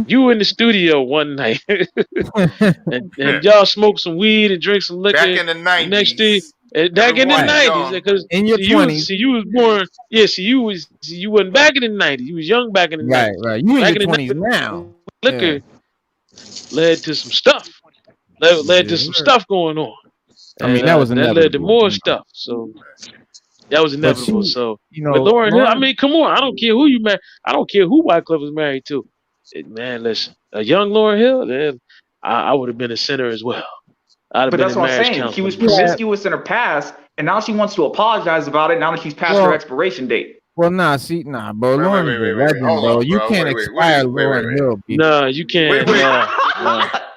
You were in the studio one night, and y'all smoked some weed and drank some liquor. Back in the 90s. Next day, back in the 90s, because in your 20s. You was born. Yeah, you wasn't back in the 90s. You was young back in the 90s. Right. You in your 20s now. Liquor led to some stuff. Led to some stuff going on. And, that led to more stuff. So that was inevitable. But Lauryn Hill, I mean, come on. I don't care who you married. I don't care who Wyclef was married to. Man, listen, a young Lauryn Hill, then I would have been a sinner as well. But that's what I'm saying. She was promiscuous in her past, and now she wants to apologize about it now that she's past her expiration date. Well, bro. Lauryn, bro. You can't expire Lauryn Hill. No, you can't.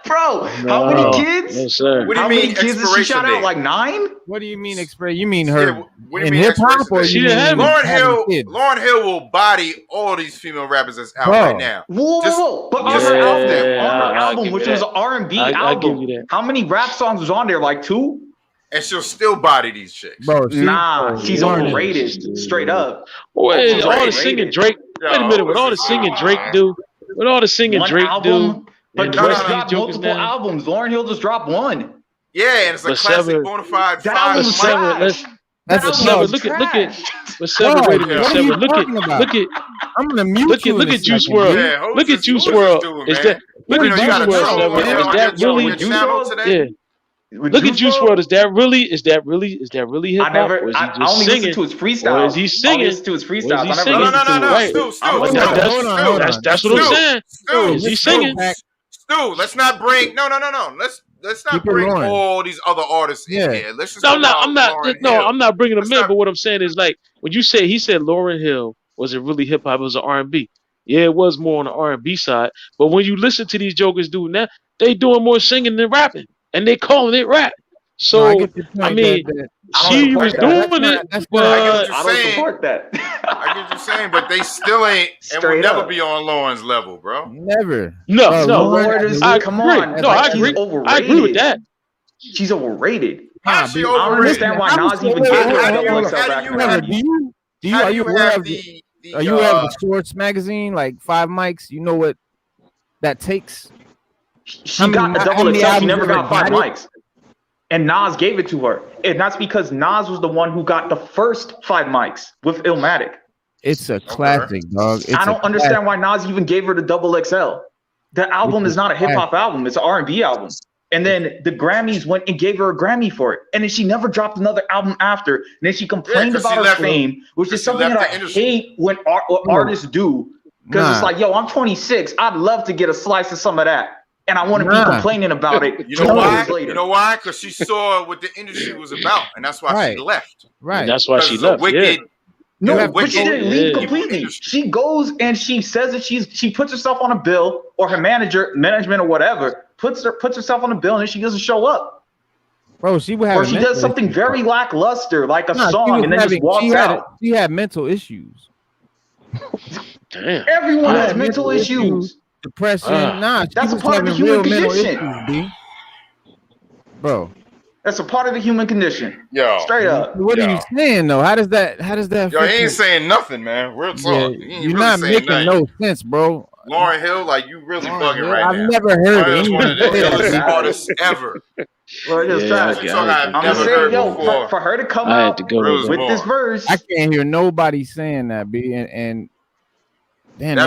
Bro, how many kids? No, sir. What do you mean kids did she shout out? Like 9? What do you mean expire? You mean her in hip hop, or you mean Lauryn Hill will body all these female rappers that's out right now. Whoa. But on her album, which was an R&B album, how many rap songs was on there? Like 2? And she'll still body these chicks. Bro, she's overrated, straight up. Wait, all the singing Drake. Wait a minute, what all the singing Drake do? What all the singing Drake do? But Drake dropped multiple albums. Lauryn Hill just dropped one. Yeah, and it's a classic bona fide 5. Look at I'm gonna mute you. Look at Juice WRLD. Look at Juice WRLD. Is that really Juice WRLD? Yeah. Look at Juice WRLD. Is that really hip hop? Or is he just singing? To his freestyle. Or is he singing? To his freestyle. No. That's what I'm saying. Is he singing? Stu, let's not bring Let's not bring all these other artists in here. Let's just I'm not bringing them in. But what I'm saying is, like, when you say he said Lauryn Hill wasn't really hip hop, it was an R&B. Yeah, it was more on the R&B side. But when you listen to these jokers doing that, they doing more singing than rapping, and they calling it rap. So I mean, she was doing it, but I don't support that. I get what you're saying, but they still ain't and will never be on Lauren's level, bro. Never. No. Come on. No, I agree. I agree with that. She's overrated. How's she overrated? I don't understand why Nas even gave her Are you aware of the Sports magazine, like 5 mics? You know what that takes? She got a double XL. She never got 5 mics. And Nas gave it to her. And that's because Nas was the one who got the first 5 mics with Illmatic. It's a classic, dog. I don't understand why Nas even gave her the double XL. The album is not a hip-hop album. It's an R&B album. And then the Grammys went and gave her a Grammy for it. And then she never dropped another album after. And then she complained about her fame, which is something that I hate when artists do. Because it's like, yo, I'm 26. I'd love to get a slice of some of that. and I wouldn't be complaining about it. You know why? You know why? Because she saw what the industry was about, and that's why she left. Right. And that's why she left. Wicked. No, but she didn't leave completely. She goes and she says that she puts herself on a bill, or her management or whatever puts herself on a bill, and then she doesn't show up. Bro, she would have. Or she does something very lackluster, like a song, and then just walks out. She had mental issues. Damn. Everyone has mental issues. Depression. That's a part of the human condition. Issues, bro. That's a part of the human condition. Yo, straight up. What are you saying though? How does that? Yo, he ain't saying nothing, man. Real talk. Yeah, you're not making no sense, bro. Lauryn Hill, like you really bugging right now. I've never heard of one of the illest artists ever. Well, just I'm saying, for her to come out with this verse, I can't hear nobody saying that, B. And damn,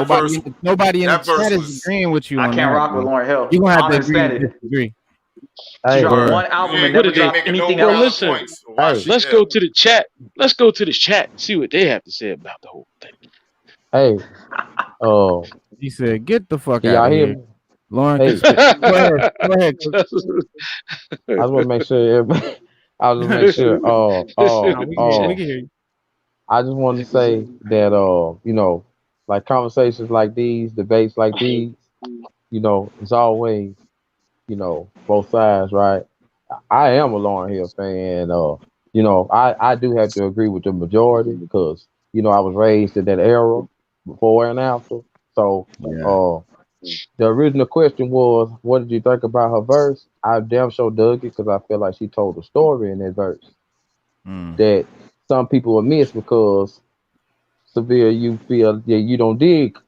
nobody in the chat is agreeing with you. I can't rock with Lauryn Hill. You're gonna have to agree. She dropped one album and never dropped anything else. Listen, let's go to the chat. Let's go to the chat and see what they have to say about the whole thing. Hey, he said, "Get the fuck out of here." Lauren, go ahead. I just want to make sure. I just make sure. We can hear you. I just wanted to say that you know, like conversations like these, debates like these, you know, it's always, you know, both sides, right? I am a Lauryn Hill fan. You know, I do have to agree with the majority because, you know, I was raised in that era before and after. So the original question was, what did you think about her verse? I damn sure dug it because I feel like she told a story in that verse that some people will miss because Severe, you feel that you don't dig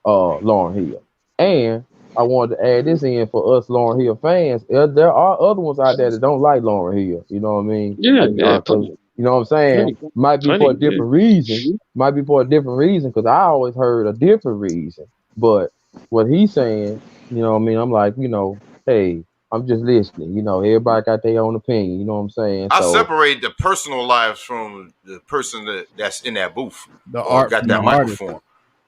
Lauryn Hill. And I wanted to add this in for us Lauryn Hill fans. There are other ones out there that don't like Lauryn Hill. You know what I mean? Yeah. You know what I'm saying? Might be for a different reason. Might be for a different reason because I always heard a different reason. But what he's saying, you know what I mean? I'm like, you know, hey, I'm just listening. You know, everybody got their own opinion. You know what I'm saying? I separate the personal lives from the person that's in that booth. The art got that microphone.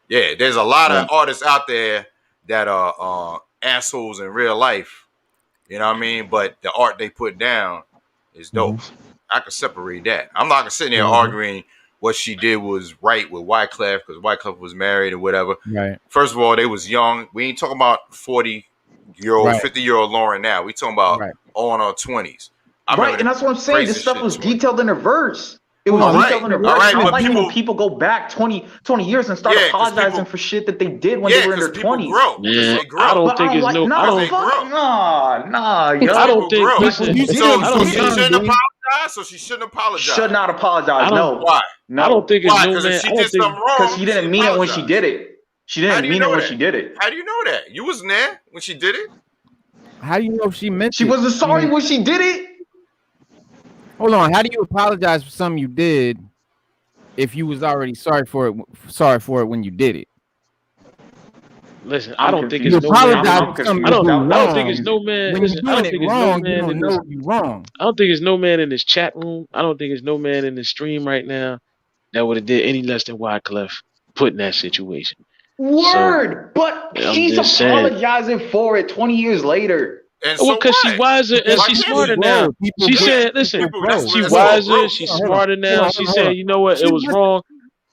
Yeah, there's a lot of artists out there that are assholes in real life. You know what I mean? But the art they put down is dope. I can separate that. I'm not gonna sit there arguing what she did was right with Wyclef because Wyclef was married or whatever. Right. First of all, they was young. We ain't talking about 40-year-old, 50-year-old Lauryn now. We talking about all in our 20s. Right, and that's what I'm saying. This stuff was detailed in her verse. It was detailed in her verse. I don't like when people go back 20 years and start apologizing for shit that they did when they were in their 20s. Yeah, I don't think it's no. I don't think. Listen, so she shouldn't apologize. So she shouldn't apologize. Should not apologize. No. Why? No. I don't think it's no man. She did something wrong. Because she didn't mean it when she did it. She didn't mean it when she did it. How do you know that? You wasn't there when she did it. How do you know if she meant it? She wasn't sorry when she did it. Hold on. How do you apologize for something you did if you was already sorry for it when you did it? Listen, I don't think it's no man. I don't think it's no man. When you're doing it wrong, you don't know you're wrong. I don't think it's no man in this chat room. I don't think it's no man in this stream right now that would have did any less than Wyclef put in that situation. Word, but she's apologizing for it 20 years later. Well, because she's wiser and she's smarter now. She said, listen, she's wiser, she's smarter now. She said, you know what, it was wrong.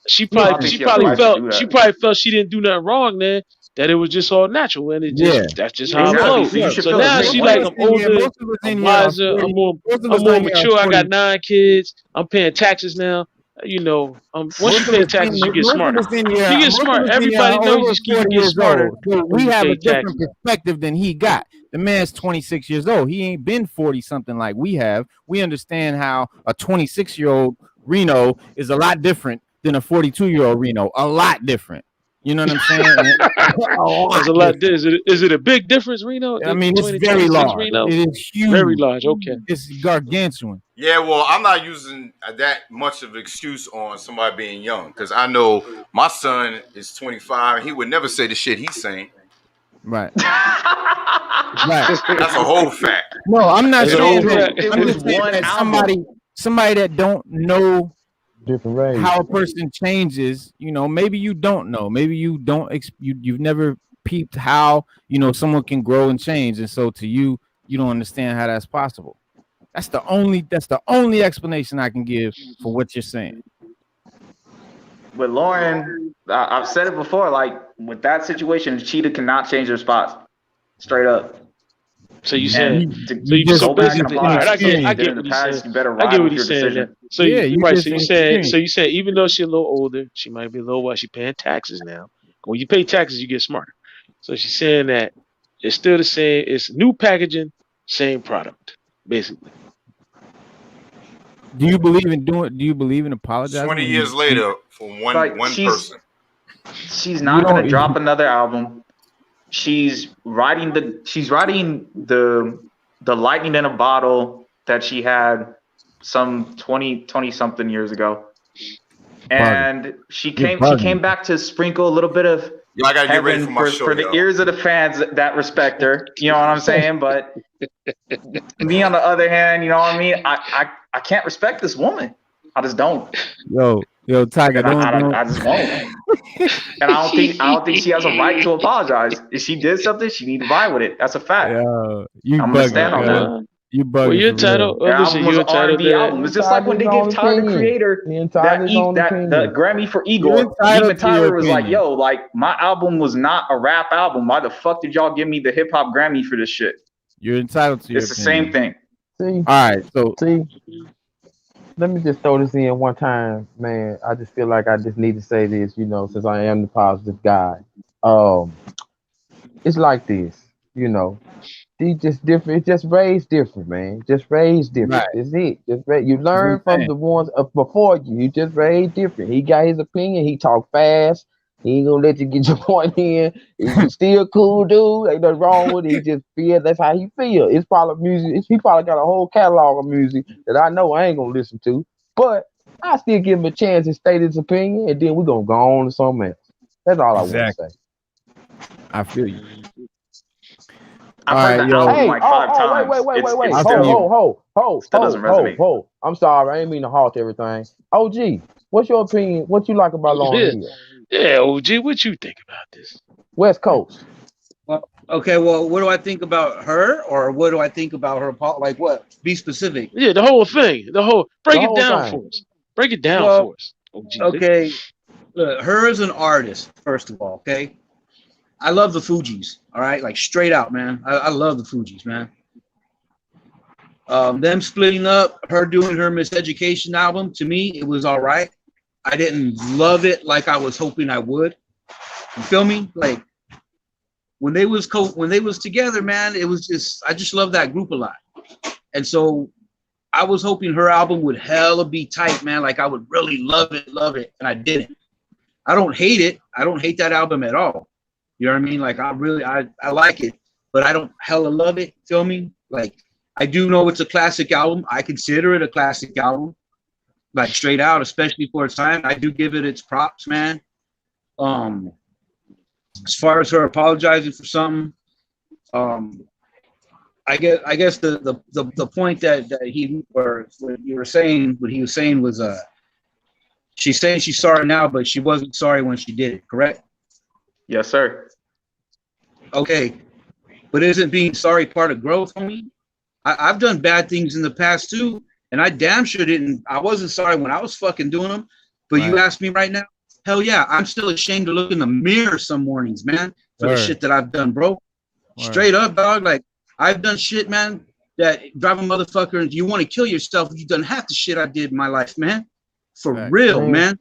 She probably felt she didn't do nothing wrong then, that it was just all natural, and it just that's just how it flows. So now she like, I'm older, I'm wiser, I'm more mature. I got 9 kids. I'm paying taxes now. You know, once you pay taxes, you get smarter. You get smart. Everybody knows you just keep getting smarter. We have a different perspective than he got. The man's 26 years old. He ain't been 40 something like we have. We understand how a 26-year-old Reno is a lot different than a 42-year-old Reno. A lot different. You know what I'm saying? There's a lot. Is it a big difference, Reno? I mean, it's very large. Reno? It is huge. Very large. Okay. It's gargantuan. Yeah, well, I'm not using that much of an excuse on somebody being young because I know my son is 25. He would never say the shit he's saying. Right. Right. That's a whole fact. No, I'm not saying that. I'm just saying that somebody that don't know different range. How a person changes, you know, maybe you don't know, maybe you don't, you've never peeped how someone can grow and change, and so to you, you don't understand how that's possible. That's the only explanation I can give for what you're saying. With Lauren, I've said it before. Like with that situation, Cheetah cannot change her spots. Straight up. So you said you just go back and apologize. I get what he's saying. You better I get ride what with he's your saying. decision. So you said even though she's a little older, she might be a little what? She paying taxes now. When you pay taxes, you get smarter. So she's saying that it's still the same. It's new packaging, same product, basically. Do you believe in apologizing? 20 years later for one person. She's not going to drop another album. She's writing the lightning in a bottle that she had some 20 something years ago. And she came back to sprinkle a little bit of I gotta get ready for my show, for the ears of the fans that respect her. You know what I'm saying? But me on the other hand, you know what I mean? I can't respect this woman. I just don't. Yo, Tiger, I just won't. And I don't think she has a right to apologize. If she did something, she need to ride with it. That's a fact. I'm gonna stand on that. You bugging. Well, you're entitled. Album was an R&B album. It's just like when they give Tyler the Creator that Grammy for Eagle. Even Tyler was like, "Yo, like my album was not a rap album. Why the fuck did y'all give me the hip hop Grammy for this shit?" You're entitled to. It's the same thing. See, all right. So let me just throw this in one time, man. I just feel like I just need to say this, since I am the positive guy. It's like this, They just different. It's just raised different, man. Just raised different. Right. That's it. You learn from the ones before you. You just raised different. He got his opinion. He talk fast. He ain't gonna let you get your point in. He's still cool, dude. Ain't nothing wrong with it. He just feel that's how he feel. It's probably music. He probably got a whole catalog of music that I know I ain't gonna listen to. But I still give him a chance to state his opinion, and then we're gonna go on to something else. That's all I want to say. I feel you. I've heard the album like 5 times. Wait. Hold. I'm sorry. I ain't mean to halt everything. OG, what's your opinion? What you like about Lauryn Hill? Yeah, OG, what you think about this? West Coast. Well, okay, well, what do I think about her, or what do I think about her? Like what? Be specific. Yeah, the whole thing. Break it down for us. Break it down for us. OG. Okay, look, her as an artist, first of all, okay? I love the Fugees, all right? Like straight out, man. I love the Fugees, man. Them splitting up, her doing her Miseducation album, to me, it was all right. I didn't love it like I was hoping I would. You feel me? Like when they was together, man, it was just, I just love that group a lot. And so I was hoping her album would hella be tight, man. Like I would really love it, and I didn't. I don't hate it. I don't hate that album at all. You know what I mean? Like I like it, but I don't hella love it. Feel me? Like I do know it's a classic album. I consider it a classic album, like straight out, especially for its time. I do give it its props, man. As far as her apologizing for something, I guess the point that he or what you were saying, what he was saying was she's saying she's sorry now, but she wasn't sorry when she did it, correct? Yes, sir. Okay, but isn't being sorry part of growth, homie? I've done bad things in the past too, and I damn sure didn't. I wasn't sorry when I was fucking doing them. But right. You ask me right now, hell yeah, I'm still ashamed to look in the mirror some mornings, man, for the shit that I've done, bro. Straight up, dog. Like I've done shit, man, that drive a motherfucker and you want to kill yourself if you've done half the shit I did in my life, man. For real, man.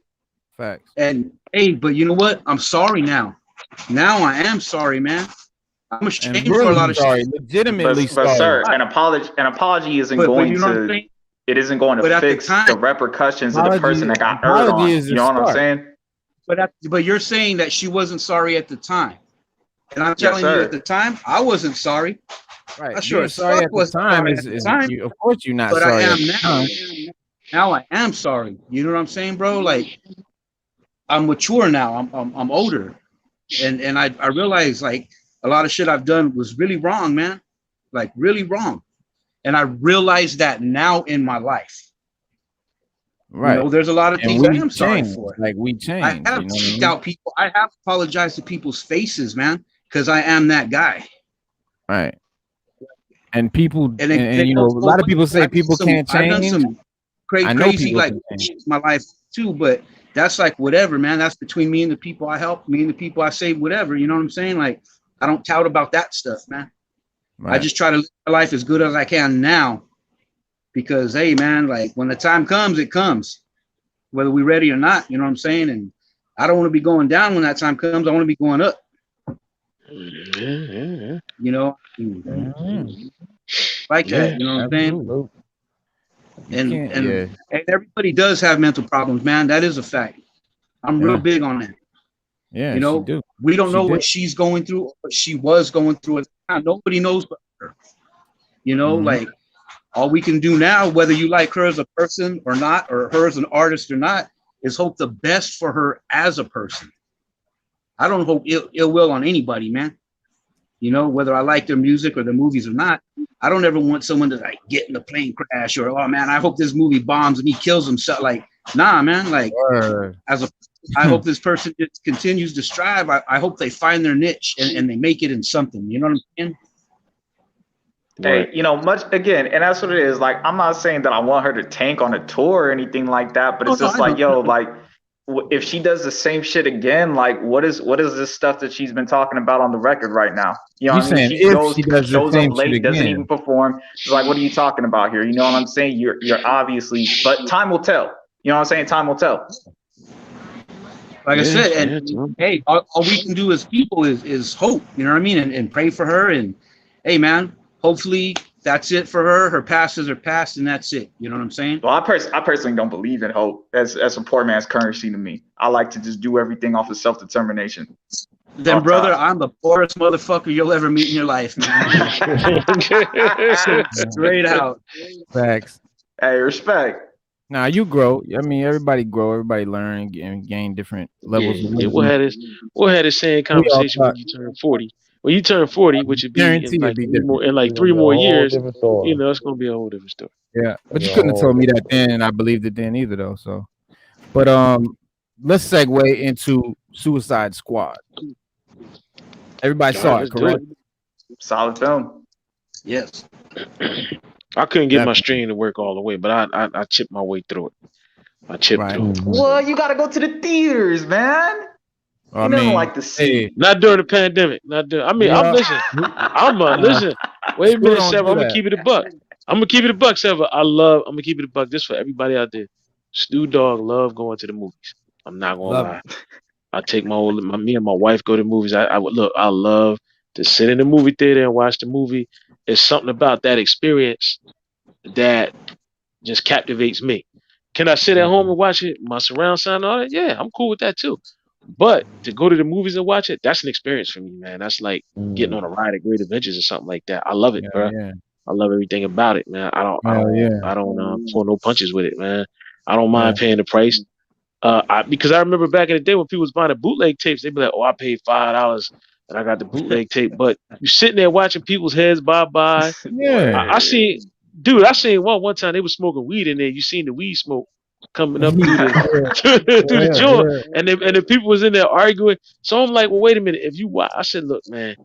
Facts. And hey, but you know what? I'm sorry now. Now I am sorry, man. I'm ashamed for a lot of shit. Legitimately sorry. But sir, an apology isn't going to. It isn't going to fix the repercussions of the person that got hurt on. You know what I'm saying? But you're saying that she wasn't sorry at the time, and I'm telling you at the time I wasn't sorry. Right. I sure sorry at the time. Of course you're not sorry. But I am now. Now I am sorry. You know what I'm saying, bro? Like I'm mature now. I'm older. And I realized like a lot of shit I've done was really wrong, man. Like really wrong. And I realize that now in my life. Right. You know, there's a lot of things I am sorry for. Like we changed. I have checked out people. I have apologized to people's faces, man. because I am that guy. Right. And people, and you know, a lot of people say people can't change. I've done some crazy like shit in my life too, but that's like whatever, man. That's between me and the people I help, me and the people I save, whatever. You know what I'm saying? Like, I don't tout about that stuff, man. Right. I just try to live my life as good as I can now, because hey, man, like when the time comes, it comes, whether we're ready or not. You know what I'm saying? And I don't want to be going down when that time comes. I want to be going up. You know, like that. You know what I'm saying? And everybody does have mental problems, man. That is a fact. I'm real big on that. Yeah, you know, we don't know what she's going through, or what she was going through at the time. Nobody knows but her. You know, like all we can do now, whether you like her as a person or not, or her as an artist or not, is hope the best for her as a person. I don't hope ill will on anybody, man. You know, whether I like their music or their movies or not, I don't ever want someone to like get in a plane crash or, oh man, I hope this movie bombs and he kills himself. Like, nah, man. Like, I hope this person just continues to strive. I hope they find their niche and they make it in something. You know what I'm saying? Hey, you know, much again, and that's what it is. Like, I'm not saying that I want her to tank on a tour or anything like that, but it's just like, yo, like, if she does the same shit again, like, what is this stuff that she's been talking about on the record right now? You know what I mean? She shows up late, doesn't even perform. It's like, what are you talking about here? You know what I'm saying? You're obviously, but time will tell. You know what I'm saying? Time will tell. Like I said, and hey, all we can do as people is hope. You know what I mean? And pray for her. And hey, man, hopefully that's it for her. Her past is her past, and that's it. You know what I'm saying? Well, I personally don't believe in hope. That's a poor man's currency to me. I like to just do everything off of self-determination. Then, brother, I'm the poorest motherfucker you'll ever meet in your life, man. Straight out. Facts. Hey, respect. Nah, you grow. I mean, everybody grow. Everybody learn and gain different levels. Yeah, we'll have this same conversation when you turn 40. When you turn 40, which would be in like three more years, you know, it's gonna be a whole different story. Yeah, but you couldn't have told me that then, and I believed it then either, though. So, but let's segue into Suicide Squad. Everybody saw it, correct? Solid film. Yes. I couldn't get my stream to work all the way, but I chipped my way through it. I chipped through it. Well, you gotta go to the theaters, man. I mean, like to see. Not during the pandemic. Not during. I mean, I'm listen. Wait a minute, Sever. I'm gonna keep it a buck. I'm gonna keep it a buck, Sever. I'm gonna keep it a buck. Just for everybody out there. Stu Dog love going to the movies. I'm not gonna lie. I take me and my wife go to movies. I love to sit in the movie theater and watch the movie. There's something about that experience that just captivates me. Can I sit at home and watch it? My surround sound and all that? Yeah, I'm cool with that too. But to go to the movies and watch it, that's an experience for me, man. That's like getting on a ride at Great Adventures or something like that. I love it, bro. Yeah. I love everything about it, man. I don't pull no punches with it, man. I don't mind paying the price. Because I remember back in the day when people was buying the bootleg tapes, they'd be like, "Oh, I paid $5 and I got the bootleg tape." But you sitting there watching people's heads bob by. Yeah, I seen one time they were smoking weed in there. You seen the weed smoke coming up through the joint, and the people was in there arguing. So I'm like, well, wait a minute. If you watch, I said, look, man,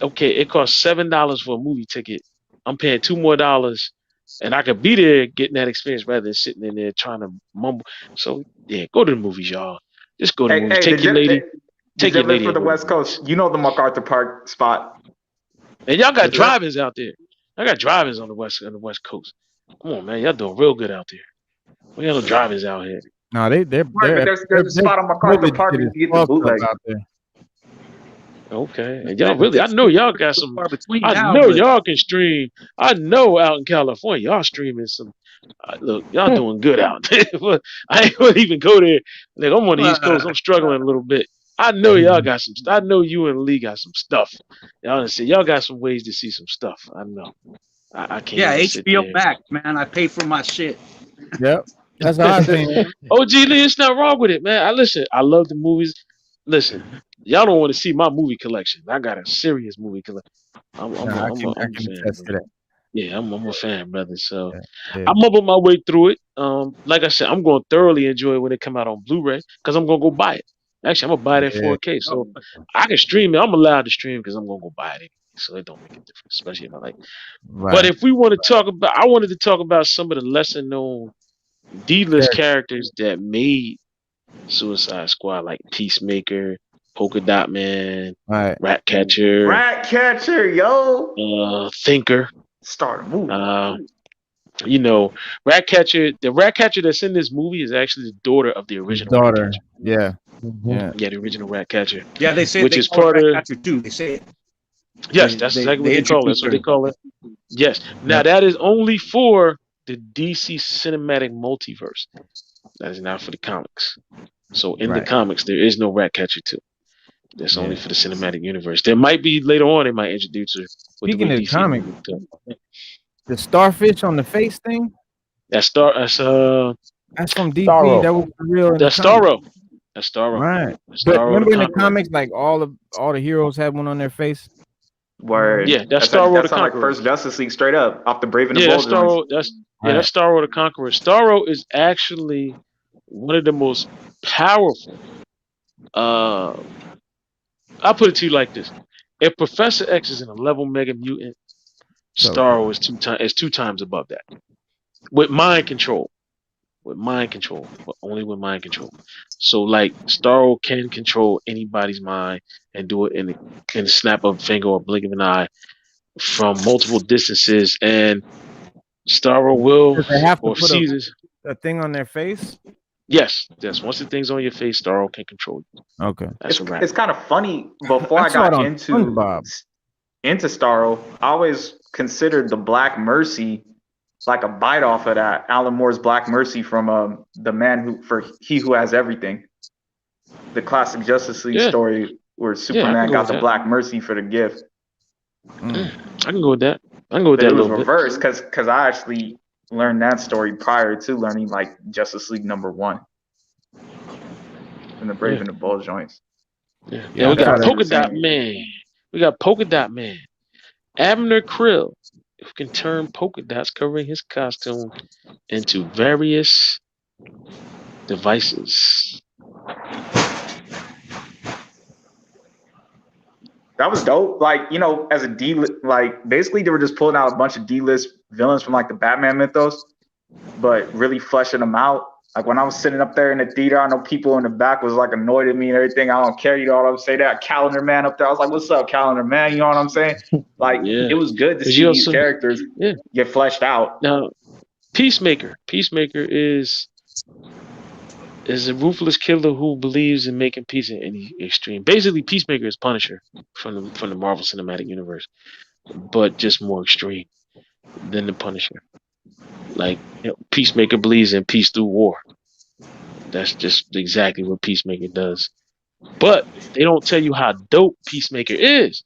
okay, it costs $7 for a movie ticket. I'm paying $2 more, and I could be there getting that experience rather than sitting in there trying to mumble. So yeah, go to the movies, y'all. Just go to the movies. Take your lady. Take your lady for the West Coast. You know the MacArthur Park spot. And y'all got drive-ins out there. I got drive-ins on the West Coast. Come on, man, y'all doing real good out there. We got no drive-ins out here. No, they're there's a spot on MacArthur Park to get the bootleg out there. Okay, and y'all really, I know y'all got some. I know y'all can stream. I know out in California, y'all streaming some. Look, y'all doing good out there. But I ain't gonna even go there. Like, I'm on the East Coast. I'm struggling a little bit. I know y'all got some. I know you and Lee got some stuff. Y'all got some ways to see some stuff. I know. I can't. Yeah, HBO Max, man. I pay for my shit. Yep, that's how I think. OG Lee, it's not wrong with it, man. I love the movies. Listen, y'all don't want to see my movie collection. I got a serious movie collection. I'm a fan, brother. Yeah, I'm a fan, brother. So I'm mumbling my way through it. Like I said, I'm going to thoroughly enjoy it when it come out on Blu-ray because I'm going to go buy it. Actually, I'm gonna buy that 4K, so I can stream it. I'm allowed to stream because I'm gonna go buy it anyway, so it don't make a difference, especially if I like. Right. But if we want to talk about, I wanted to talk about some of the lesser known D-list characters that made Suicide Squad, like Peacemaker, Polka Dot Man, Ratcatcher, Thinker, start a movie. You know, Ratcatcher. The Ratcatcher that's in this movie is actually the daughter of the original Ratcatcher. Yeah. Yeah, the original Ratcatcher. Yeah, they say which they is call part it of Ratcatcher too. They say it. Yes, that's exactly what they call it. That's what they call it. Yes. Now that is only for the DC cinematic multiverse. That is not for the comics. So in the comics, there is no Ratcatcher 2. That's only for the cinematic universe. There might be later on they might introduce her. Speaking of comics, the starfish on the face thing. That's from DC. Starro. That was real. That's Starro. That's Starro. Right. But remember in the comics, like all the heroes had one on their face. Word. Yeah, that's Starro the Conqueror. Like first Justice League, straight up off the Brave and the Bold. Starro. That's Starro the Conqueror. Starro is actually one of the most powerful. I'll put it to you like this: if Professor X is an 11 mega mutant, Starro is two times above that. With mind control. But only with mind control. So like Starro can control anybody's mind and do it in the snap of a finger or blink of an eye from multiple distances, and Starro will they have to or put seizes a thing on their face. Yes. Once the thing's on your face, Starro can control you. Okay, that's a wrap. It's kind of funny. Before I got into Starro, I always considered the Black Mercy like a bite off of that Alan Moore's Black Mercy from the man who has everything, the classic Justice League story where Superman got the Black Mercy for the gift. I can go with that. I can go with that. It was reversed because I actually learned that story prior to learning like Justice League #1 and the Brave and the Bold joints. Yeah, we got Polka Dot Man. We got Polka Dot Man. Abner Krill, who can turn polka dots covering his costume into various devices. That was dope. Like, you know, as a basically they were just pulling out a bunch of D-list villains from like the Batman mythos, but really fleshing them out. Like when I was sitting up there in the theater, I know people in the back was like annoyed at me and everything. I don't care, you know what I'm saying? That Calendar Man up there, I was like, "What's up, Calendar Man?" You know what I'm saying? Like, it was good to see these characters get fleshed out. Now, Peacemaker is a ruthless killer who believes in making peace in any extreme. Basically, Peacemaker is Punisher from the Marvel Cinematic Universe, but just more extreme than the Punisher. Like, you know, Peacemaker believes in peace through war. That's just exactly what Peacemaker does. But they don't tell you how dope Peacemaker is.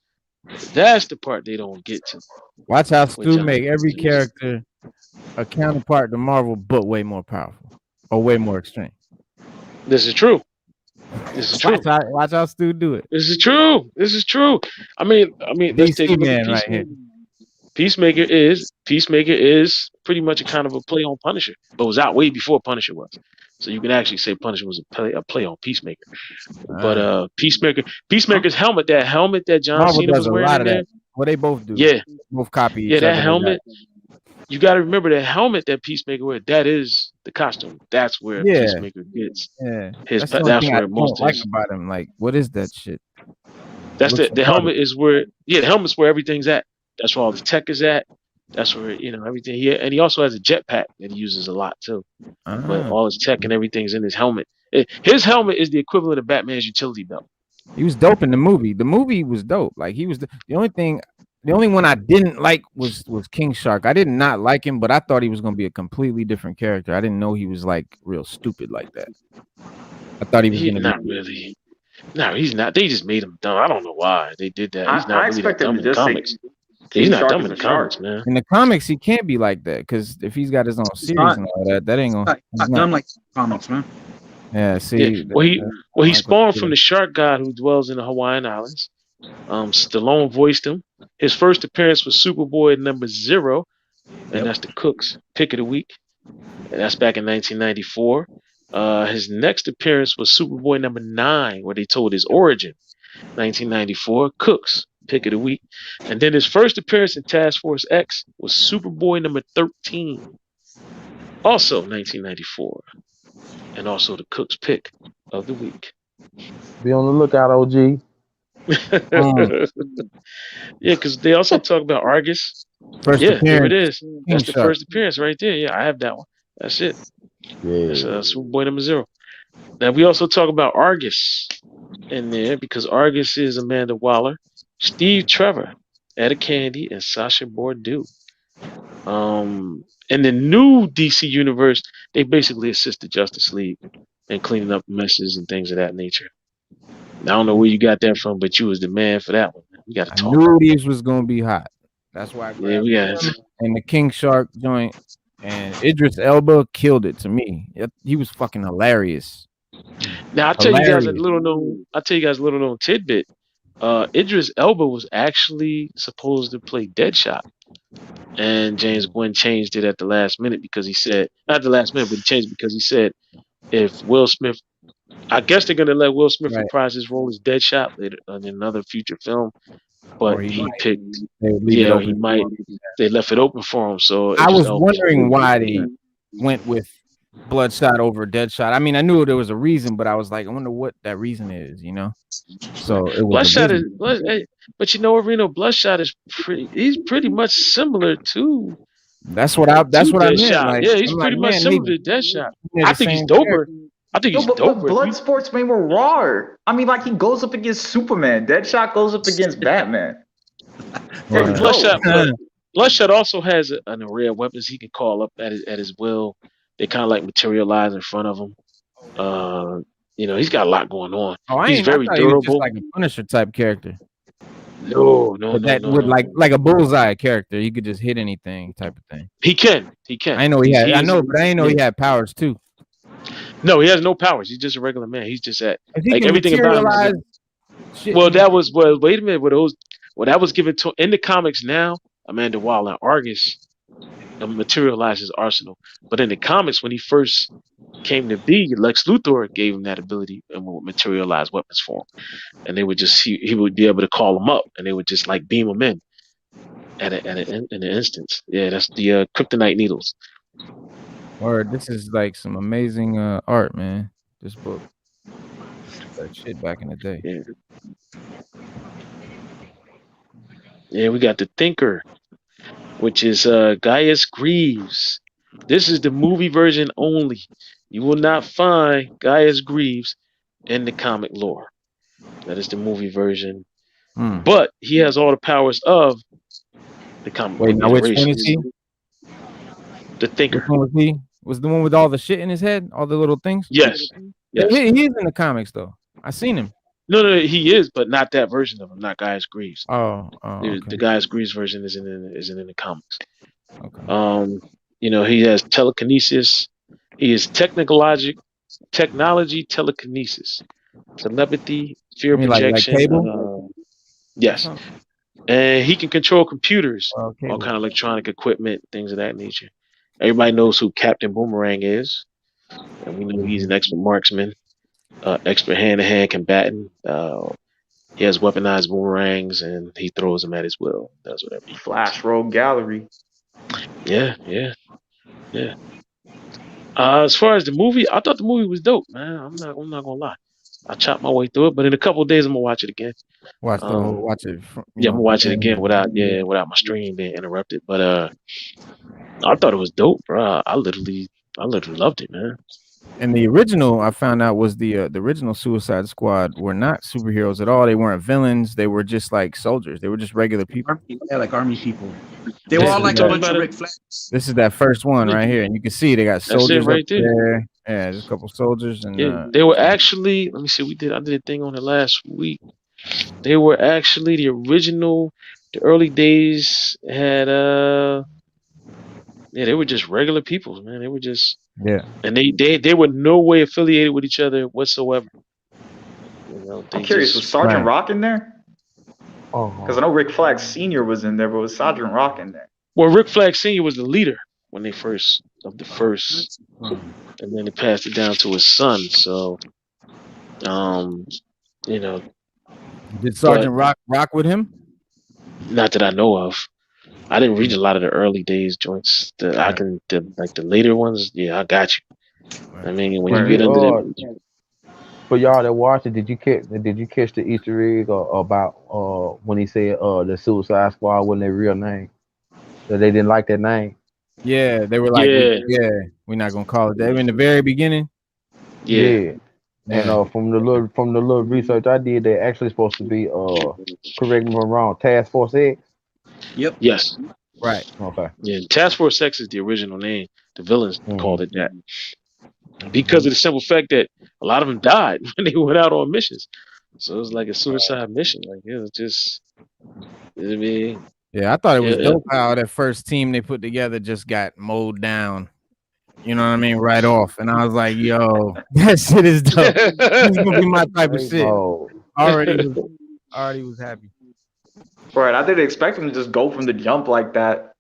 That's the part they don't get to. Watch how Stu make every character a counterpart to Marvel, but way more powerful or way more extreme. This is true. Watch how Stu do it. This is true. I mean, let's take a look at right here. Peacemaker is pretty much a kind of a play on Punisher, but was out way before Punisher was. So you can actually say Punisher was a play on Peacemaker. But Peacemaker's helmet that John Marvel Cena was wearing in there. Well, they both do. Yeah, both copy. Yeah, that helmet. You got to remember that helmet that Peacemaker wears. That is the costume. That's where Peacemaker gets his. That's where most like about him. Like, what is that shit? That's the helmet is where. Yeah, the helmet's where everything's at. That's where all the tech is at. That's where, you know, everything here. And he also has a jetpack that he uses a lot too. But all his tech and everything's in his helmet. His helmet is the equivalent of Batman's utility belt. He was dope in the movie. The movie was dope. Like, he was the only one I didn't like was King Shark. I did not like him, but I thought he was going to be a completely different character. I didn't know he was like real stupid like that. I thought he was going to be. Not really. No, he's not. They just made him dumb. I don't know why they did that. He's not really dumb in the comics. He's not dumb in the comics, man. In the comics, he can't be like that because if he's got his own series and all that, that ain't gonna. Not dumb like comics, man. Yeah, see. Yeah. Well, he spawned from the shark god who dwells in the Hawaiian Islands. Stallone voiced him. His first appearance was Superboy #0, and that's the Cook's Pick of the Week. And that's back in 1994. His next appearance was Superboy number 9, where they told his origin. 1994, Cooks, pick of the week. And then his first appearance in Task Force X was Superboy number 13, also 1994, and also the Cooks pick of the week. Be on the lookout, OG. Yeah, because they also talk about Argus. First appearance. There it is. That's the first appearance right there. Yeah, I have that one. That's it. Yeah. That's Superboy number 0. Now we also talk about Argus in there because Argus is Amanda Waller, Steve Trevor, Etta Candy, and Sasha Bordeaux. In the new DC universe, they basically assist the Justice League in cleaning up messes and things of that nature. I don't know where you got that from, but you was the man for that one. We got to talk. I knew these was gonna be hot. That's why I grabbed it. And the King Shark joint and Idris Elba killed it to me. He was fucking hilarious. Now I'll tell you guys a little known tidbit. Idris Elba was actually supposed to play Deadshot, and James Gunn changed it at the last minute because he said, not the last minute, but he changed because he said if Will Smith, I guess they're gonna let Will Smith reprise his role as Deadshot later in another future film, but he picked, he might. They left it open for him. So I was wondering why they went with Bloodshot over Deadshot. I mean, I knew there was a reason, but I was like, I wonder what that reason is, you know? So it was Bloodshot but you know what, Reno? Bloodshot is he's pretty much similar to. That's what I meant. Like, yeah, he's pretty much similar to Deadshot. I think he's doper. I think he's doper. Bloodsport's made more raw. I mean, like he goes up against Superman. Deadshot goes up against Batman. Bloodshot also has an array of weapons he can call up at his will. They kind of like materialize in front of him. You know, he's got a lot going on. He's very durable. He was just like a Punisher type character. No. With like a bullseye character, he could just hit anything type of thing. He can. I know he had. I know, but I didn't know he had powers too. No, he has no powers. He's just a regular man. He's just like everything about him. Wait a minute. That was given to in the comics now. Amanda Waller and Argus materializes Arsenal, but in the comics when he first came to be, Lex Luthor gave him that ability and would materialize weapons for him, and they would just he would be able to call them up, and they would just like beam them in in an instance. Yeah, that's the kryptonite needles. Or this is like some amazing art, man. This book, that shit back in the day. Yeah, we got the Thinker, which is Gaius Greaves. This is the movie version only. You will not find Gaius Greaves in the comic lore. That is the movie version. But he has all the powers of the comic. Wait, now which one is he? The Thinker. Which one was he? Was the one with all the shit in his head? All the little things? Yes. He is in the comics, though. I seen him. No, he is, but not that version of him, not Gaius Greaves. Okay. The Gaius Greaves version isn't in the comics. Okay. You know, he has telekinesis. He is technology telekinesis, telepathy, fear projection. Like Cable? Yes. And he can control computers, all kind of electronic equipment, things of that nature. Everybody knows who Captain Boomerang is, and we know he's an expert marksman, expert hand-to-hand combatant. He has weaponized boomerangs, and he throws them at his will. Does whatever he Flash Rogue Gallery. Yeah. As far as the movie, I thought the movie was dope, man. I'm not gonna lie. I chopped my way through it, but in a couple of days, I'm gonna watch it again. Watch it. I'm gonna watch it again without my stream being interrupted. But I thought it was dope, bro. I literally loved it, man. And the original, I found out, was the original Suicide Squad were not superheroes at all. They weren't villains. They were just like soldiers. They were just regular people. Yeah, like army people. They were all like a bunch of Rick Flags. This is that first one right here, and you can see they got soldiers right there. Yeah, just a couple soldiers, and they were actually. Let me see. I did a thing on it last week. They were actually the original. The early days had they were just regular people, man. They were just and they were no way affiliated with each other whatsoever. You know, I'm curious, was Sergeant Rock in there? Because I know Rick Flag Sr. was in there, but was Sergeant Rock in there? Well, Rick Flag Sr. was the leader when they first and then he passed it down to his son. So, you know, did Sergeant rock with him? Not that I know of. I didn't read a lot of the early days joints. Like the later ones. Yeah, I got you. Right. I mean, when you get into the. For y'all that watched it, did you catch the Easter egg about when he said the Suicide Squad wasn't their real name? That they didn't like that name. Yeah, they were like, we're not gonna call it that. In the very beginning. Yeah. And from the little research I did, they're actually supposed to be correct me if I'm wrong, Task Force X. Yep. Yes. Right. Okay. Yeah, Task Force X is the original name. The villains called it that because of the simple fact that a lot of them died when they went out on missions. So it was like a suicide mission. Like it was just. I mean. Yeah, I thought it was dope how that first team they put together just got mowed down. You know what I mean? Right off. And I was like, yo, that shit is dope. This is gonna be my type of shit. Already was happy. Right. I didn't expect them to just go from the jump like that.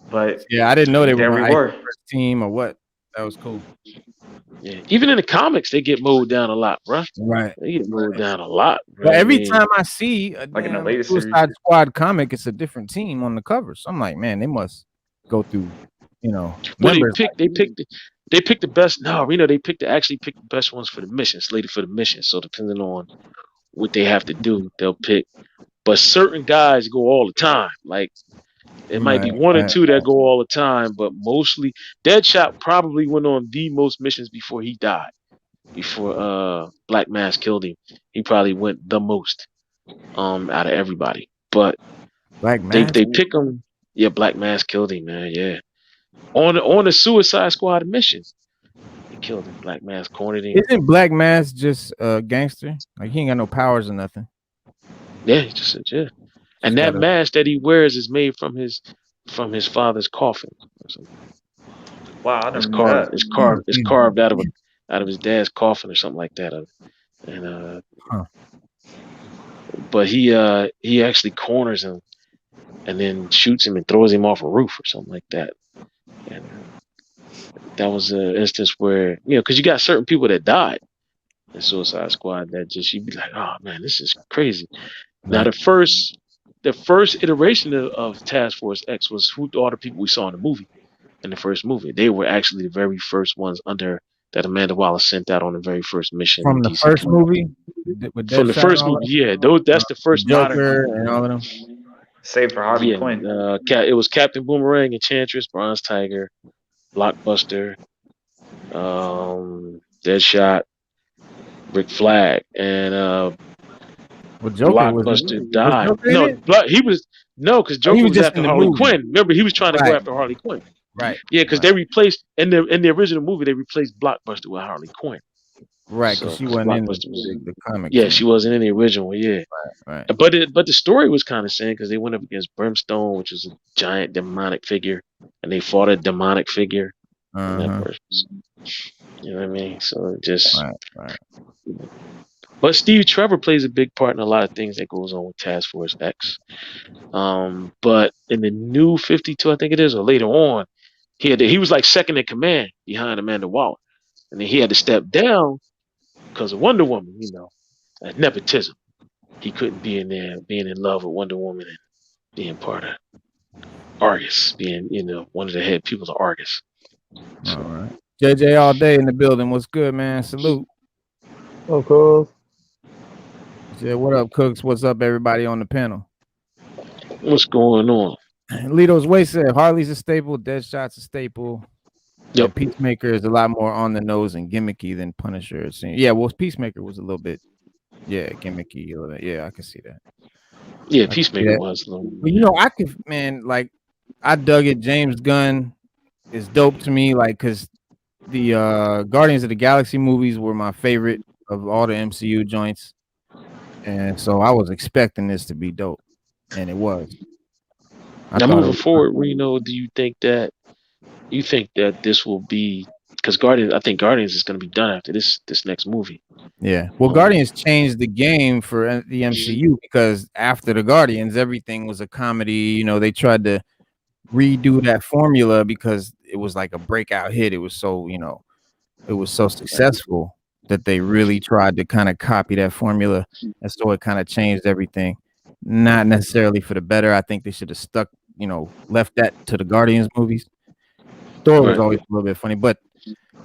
But yeah, I didn't know they were going to first team or what. That was cool. Yeah. Even in the comics, they get mowed down a lot, bro. Right. They get mowed down a lot. But every time I see a like in the latest Suicide Squad comic, it's a different team on the cover. So I'm like, man, they must go through, well, members. They picked the best. No, they actually pick the best ones for the mission, slated for the mission. So depending on what they have to do, they'll pick. But certain guys go all the time. Like it might be one or two that go all the time, but mostly Deadshot probably went on the most missions before he died. Before Black Mask killed him, he probably went the most out of everybody. But Black Mask, they pick him. Yeah, Black Mask killed him, man. Yeah, on the Suicide Squad mission, he killed him. Black Mask cornered him. Isn't Black Mask just a gangster? Like he ain't got no powers or nothing. Yeah, he just said yeah. And that mask that he wears is made from his father's coffin. Or something. Wow, it's carved out of his dad's coffin or something like that. And but he actually corners him and then shoots him and throws him off a roof or something like that. And that was an instance where because you got certain people that died in Suicide Squad that just you'd be like, oh man, this is crazy. Now the first iteration of Task Force X was all the people we saw in the movie. In the first movie, they were actually the very first ones under that Amanda Waller sent out on the very first mission. From the first movie? From the first movie, yeah. That's the first Joker and all of them. Save for Harley Quinn. It was Captain Boomerang, Enchantress, Bronze Tiger, Blockbuster, Deadshot, Rick Flag, and Blockbuster died. Because Joker was after Harley Quinn. Remember, he was trying to go after Harley Quinn. Right. Yeah, because they replaced in the original movie they replaced Blockbuster with Harley Quinn. Right, because she wasn't in the comic. Yeah, she wasn't in the original. Yeah. Right. But the story was kind of sad because they went up against Brimstone, which is a giant demonic figure, and they fought a demonic figure. In that person. You know what I mean? So just. Right. But Steve Trevor plays a big part in a lot of things that goes on with Task Force X. But in the new 52, I think it is, or later on, he was like second in command behind Amanda Waller, and then he had to step down because of Wonder Woman. Nepotism. He couldn't be in there being in love with Wonder Woman and being part of Argus, being one of the head people of Argus. So. All right. JJ all day in the building. What's good, man? Salute. Of course. Yeah, what up, Cooks? What's up, everybody on the panel? What's going on? Lito's Way said Harley's a staple, Deadshot's a staple. Yep. Peacemaker is a lot more on the nose and gimmicky than Punisher. Yeah, well, Peacemaker was a little bit, gimmicky. Yeah, I can see that. Yeah, Peacemaker was a little. But I dug it. James Gunn is dope to me, because the Guardians of the Galaxy movies were my favorite of all the MCU joints. And so I was expecting this to be dope, and it was. Now moving forward, Reno, do you think that this will be because I think Guardians is going to be done after this next movie. Yeah, well, Guardians changed the game for the MCU because after the Guardians, everything was a comedy. They tried to redo that formula because it was like a breakout hit. It was so it was so successful that they really tried to kind of copy that formula, and so it kind of changed everything. Not necessarily for the better. I think they should have stuck, left that to the Guardians movies. Thor was always a little bit funny, but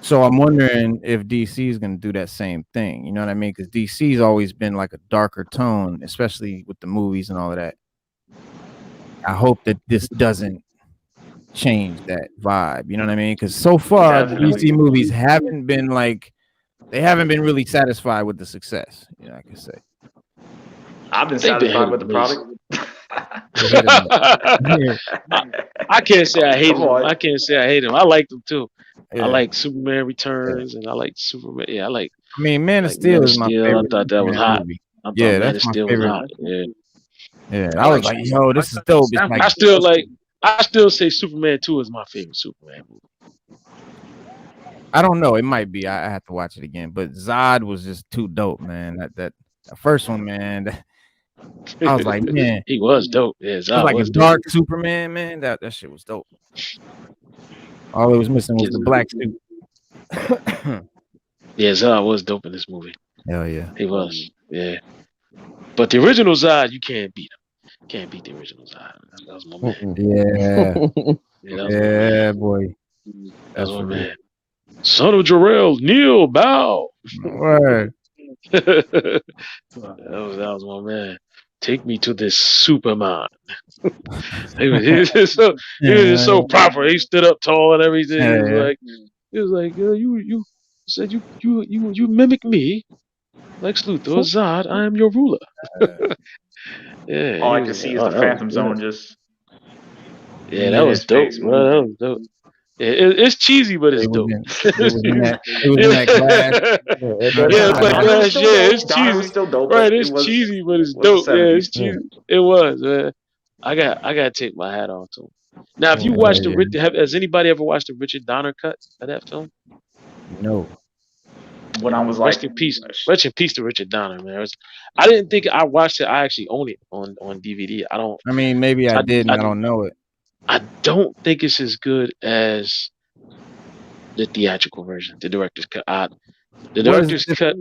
so I'm wondering if DC is going to do that same thing. You know what I mean? Because DC's always been like a darker tone, especially with the movies and all of that. I hope that this doesn't change that vibe. You know what I mean? Because so far, the DC movies haven't been really satisfied with the success. I can say. I've been satisfied with the product. I can't say I hate him. I can't say I hate him. I like them too. Yeah. I like Superman Returns, and I like Superman. Yeah, I like. I mean, Man of Steel is my favorite. I thought that was hot. Yeah, that's my favorite. Yeah, I was like, yo, this is dope. I still say Superman 2 is my favorite Superman movie. I don't know. It might be. I have to watch it again. But Zod was just too dope, man. That first one, man. I was like, man, he was dope. Yeah, Zod was like a dark Superman, man. That shit was dope. All it was missing was the black suit. Yeah, Zod was dope in this movie. Hell yeah, he was. Yeah, but the original Zod, you can't beat him. Can't beat the original Zod. That was my man. Yeah, boy. That's my man. Son of Jor-El, kneel, bow. Word. that was my man. Take me to this Superman. he was just so proper. He stood up tall and everything. He was like, you said you mimic me, Lex Luthor, Zod. I am your ruler. All I can see is the Phantom Zone just. Yeah, that was dope, bro. That was dope. It's cheesy, but it's dope. It was in that glass. Yeah, it's like glass. Yeah, it's cheesy. Still dope, right, it's cheesy, but it's dope. Yeah, it's cheesy. It was, man. I gotta take my hat off to him. Now, if you watched has anybody ever watched the Richard Donner cut of that film? No. When I was like, rest in peace to Richard Donner, man. I didn't think I watched it. I actually own it on DVD. I mean, maybe I did, and I don't know it. I don't think it's as good as the theatrical version, the director's cut. The director's cut.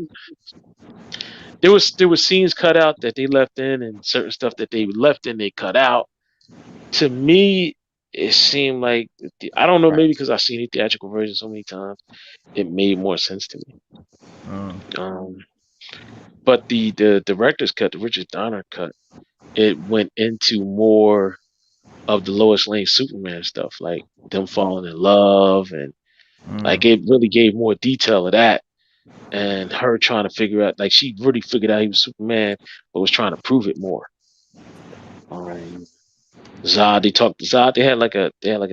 There was scenes cut out that they left in, and certain stuff that they left in they cut out. To me, it seemed like I don't know, maybe because I've seen the theatrical version so many times, it made more sense to me. But the director's cut, the Richard Donner cut, it went into more of the Lois Lane Superman stuff, like them falling in love, and like it really gave more detail of that, and her trying to figure out, like she really figured out he was Superman, but was trying to prove it more. Zod, they had like a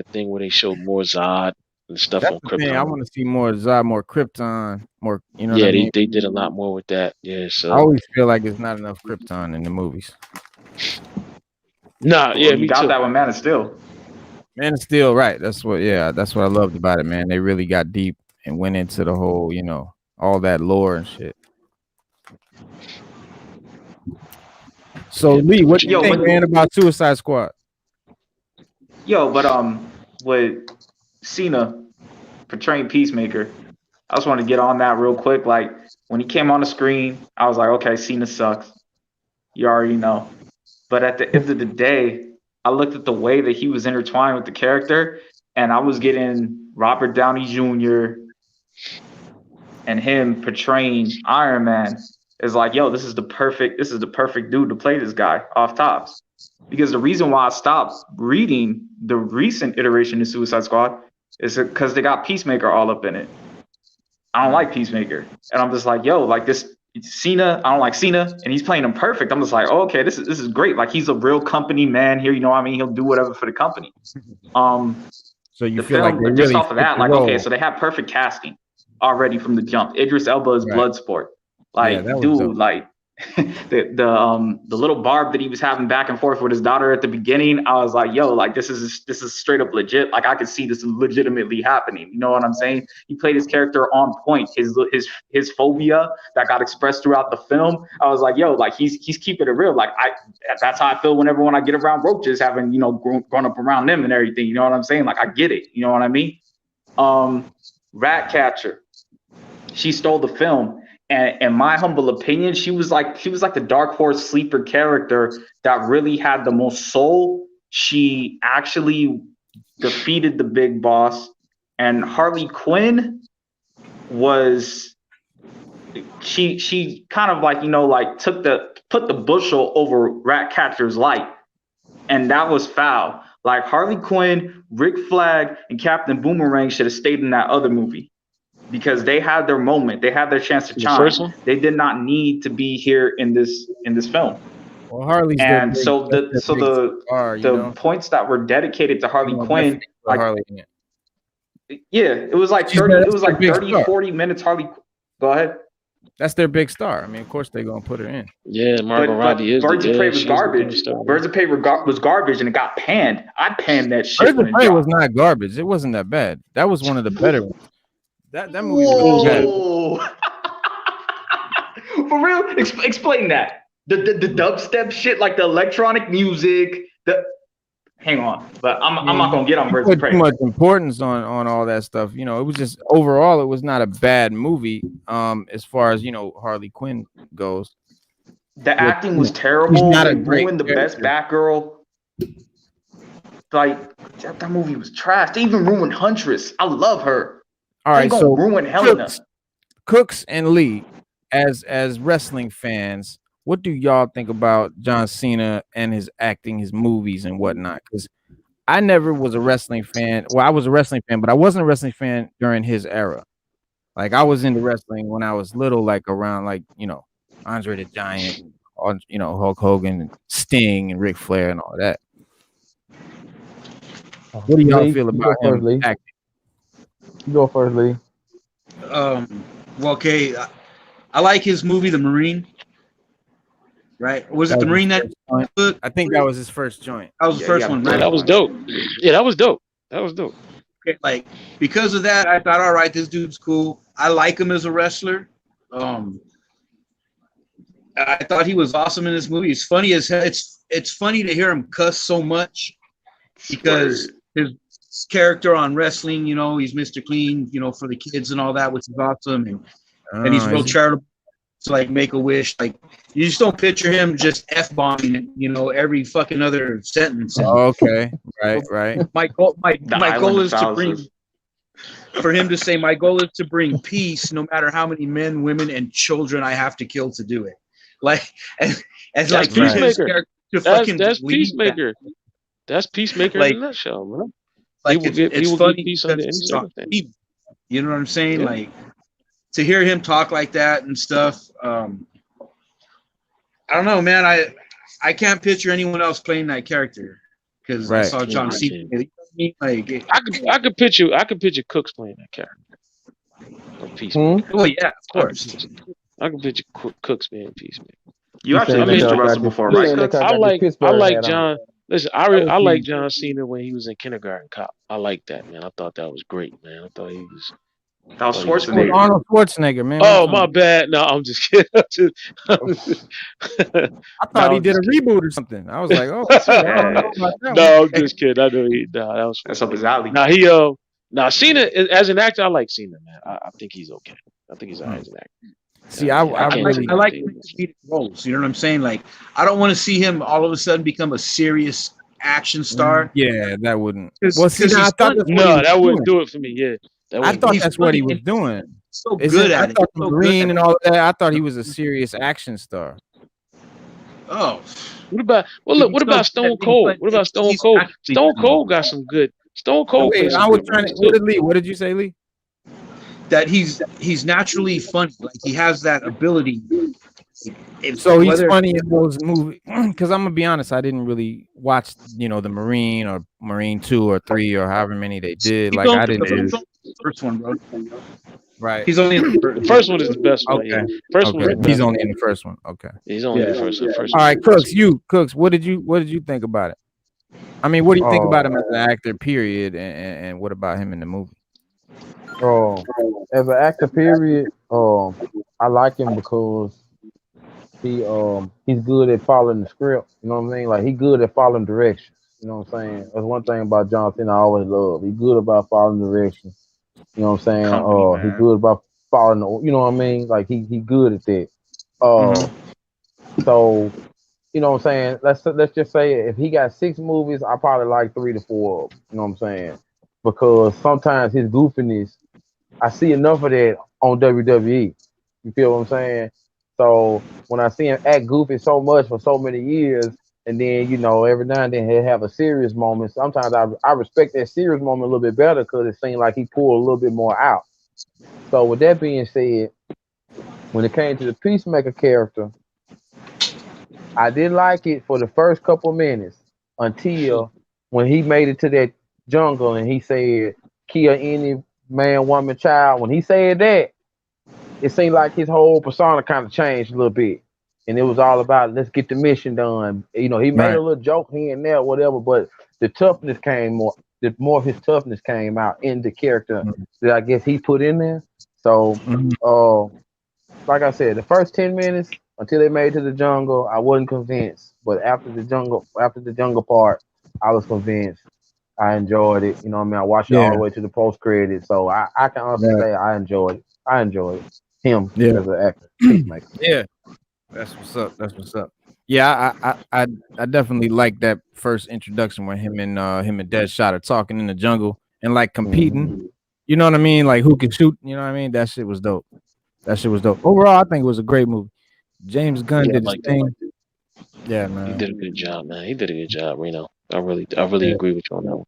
thing where they showed more Zod and stuff on Krypton. I want to see more Zod, more Krypton, more. You know. Yeah, what I mean? They did a lot more with that. Yeah, so I always feel like it's not enough Krypton in the movies. Nah, yeah, you got that with Man of Steel. Man of Steel, right? That's what I loved about it, man. They really got deep and went into the whole, all that lore and shit. So Lee, what do you think, man, about Suicide Squad? But with Cena portraying Peacemaker, I just want to get on that real quick. Like when he came on the screen, I was like, okay, Cena sucks. You already know. But at the end of the day, I looked at the way that he was intertwined with the character, and I was getting Robert Downey Jr. and him portraying Iron Man is like, yo, this is the perfect dude to play this guy off tops. Because the reason why I stopped reading the recent iteration of Suicide Squad is because they got Peacemaker all up in it. I don't like Peacemaker. And I'm just like, yo, like this Cena, I don't like Cena, and he's playing him perfect. I'm just like, oh, okay, this is great. Like he's a real company man here, you know what I mean? He'll do whatever for the company. So you feel like they just really off of that, like, okay, so they have perfect casting already from the jump. Idris Elba is Bloodsport. Like, dude, like the little barb that he was having back and forth with his daughter at the beginning, I was like, yo, like this is straight up legit. Like I could see this legitimately happening. You know what I'm saying? He played his character on point. His phobia that got expressed throughout the film. I was like, yo, like he's keeping it real. Like that's how I feel when I get around roaches, having grown up around them and everything. You know what I'm saying? Like I get it. You know what I mean? Ratcatcher. she stole the film. And in my humble opinion, she was like the dark horse sleeper character that really had the most soul. She actually defeated the big boss, and Harley Quinn was she kind of like, you know, like put the bushel over Ratcatcher's light, and that was foul. Like Harley Quinn, Rick Flag, and Captain Boomerang should have stayed in that other movie because they had their moment, they had their chance to shine. They did not need to be here in this film. Well, Harley's and so the points that were dedicated to Harley Quinn, like Harley, it was like 30, 40 minutes. Harley, go ahead. That's their big star. I mean, of course they're gonna put her in. Yeah, Margot Robbie is. Birds of Prey was garbage. Birds of Prey was garbage, and it got panned. I panned that shit. Birds of Prey was not garbage. It wasn't that bad. That was one of the better ones. That movie was bad. For real, explain that. The dubstep shit, like the electronic music. Hang on, but I'm not gonna get on Birds of Prey. Too much importance on all that stuff. You know, it was just overall, it was not a bad movie. As far as, you know, Harley Quinn goes, the acting was terrible. They ruined the best Batgirl. Like that movie was trash. They even ruined Huntress. I love her. All right, so ruin Helena. Cooks and Lee, as wrestling fans, what do y'all think about John Cena and his acting, his movies and whatnot? Because I never was a wrestling fan. Well, I was a wrestling fan, but I wasn't a wrestling fan during his era. Like I was into wrestling when I was little, like around like, you know, Andre the Giant, you know, Hulk Hogan, and Sting, and Ric Flair, and all that. What do y'all feel about him acting? You go first, Lee. Well, okay, I like his movie, The Marine. Right? Was it The Marine that? I think that was his first joint. That was the first one, right? That was dope. Yeah, that was dope. Okay, like because of that, I thought, all right, this dude's cool. I like him as a wrestler. I thought he was awesome in this movie. It's funny as hell. It's funny to hear him cuss so much because his character on wrestling, you know, he's Mr. Clean, you know, for the kids and all that, which is awesome, and he's real charitable. To like Make-A-Wish, like you just don't picture him just F-bombing, you know, every fucking other sentence. Oh, okay, right. My goal is to bring, for him to say, my goal is to bring peace, no matter how many men, women, and children I have to kill to do it. Like, and like Peacemaker. That's Peacemaker. That's Peacemaker in a nutshell, man. Like it's funny peace under any you know what I'm saying? Yeah. Like to hear him talk like that and stuff. I don't know, man. I can't picture anyone else playing that character because I saw John Cena. Like I could picture Cooks playing that character. Well, yeah, of course. I can picture Cooks being Peacemaker. You actually mentioned the wrestler before, right? I like John. Listen, I like John Cena when he was in Kindergarten Cop. I like that, man. I thought that was great, man. I thought he was. That was Schwarzenegger. Arnold Schwarzenegger, man. Oh, my bad. No, I'm just kidding. I thought he did a reboot or something. I was like, oh, no, I'm just kidding. I know that's up his alley. Now Cena as an actor, I like Cena, man. I think he's okay. I think he's all right as an actor. See, I like comedic roles. You know what I'm saying? Like, I don't want to see him all of a sudden become a serious action star. Yeah, that wouldn't. Well, see, that wouldn't do it for me. Yeah. I thought that's what he was doing. So good at it. I thought the Marine and all of that. I thought he was a serious action star. Oh, what about Stone Cold? What about Stone Cold? Stone Cold got some good. Stone Cold. Wait, I was trying to. What did you say, Lee? That he's naturally funny. Like he has that ability. So he's funny in those movies. Because I'm gonna be honest, I didn't really watch, the Marine or Marine 2 or 3 or however many they did. Like I didn't. First one, bro. Right. He's only in the first one is the best one. Okay. First one. He's only in the first one. Okay. He's only in the first one. All right, Cooks. What did you think about it? I mean, what do you think about him as an actor? Period. And what about him in the movie? As an actor, period. I like him because he's good at following the script. You know what I mean? Like he's good at following directions. You know what I'm saying? That's one thing about John Cena I always love. He's good about following directions. You know what I'm saying? He's good about following, you know what I mean? Like he good at that. So you know what I'm saying? Let's just say if he got 6 movies, I probably like 3 to 4 of them. You know what I'm saying? Because sometimes his goofiness, I see enough of that on WWE. You feel what I'm saying? So when I see him act goofy so much for so many years, and then every now and then he'll have a serious moment. Sometimes I respect that serious moment a little bit better because it seemed like he pulled a little bit more out. So with that being said, when it came to the Peacemaker character, I didn't like it for the first couple minutes until when he made it to that jungle and he said, "Kill any man, woman, child." When he said that, it seemed like his whole persona kind of changed a little bit, and it was all about let's get the mission done. He made a little joke here and there, whatever, but the toughness came more. The more of his toughness came out in the character that I guess he put in there. So, like I said, the first 10 minutes until they made it to the jungle, I wasn't convinced. But after the jungle part, I was convinced. I enjoyed it. You know what I mean? I watched it all the way to the post credits. So I can honestly say I enjoyed it. I enjoyed him as an actor. Peacemaker. Yeah. That's what's up. That's what's up. Yeah, I definitely like that first introduction where him and Deadshot are talking in the jungle and like competing. You know what I mean? Like who can shoot, you know what I mean? That shit was dope. Overall, I think it was a great movie. James Gunn did his thing. Yeah, man. He did a good job, man. He did a good job, Reno. I really agree with you on that one.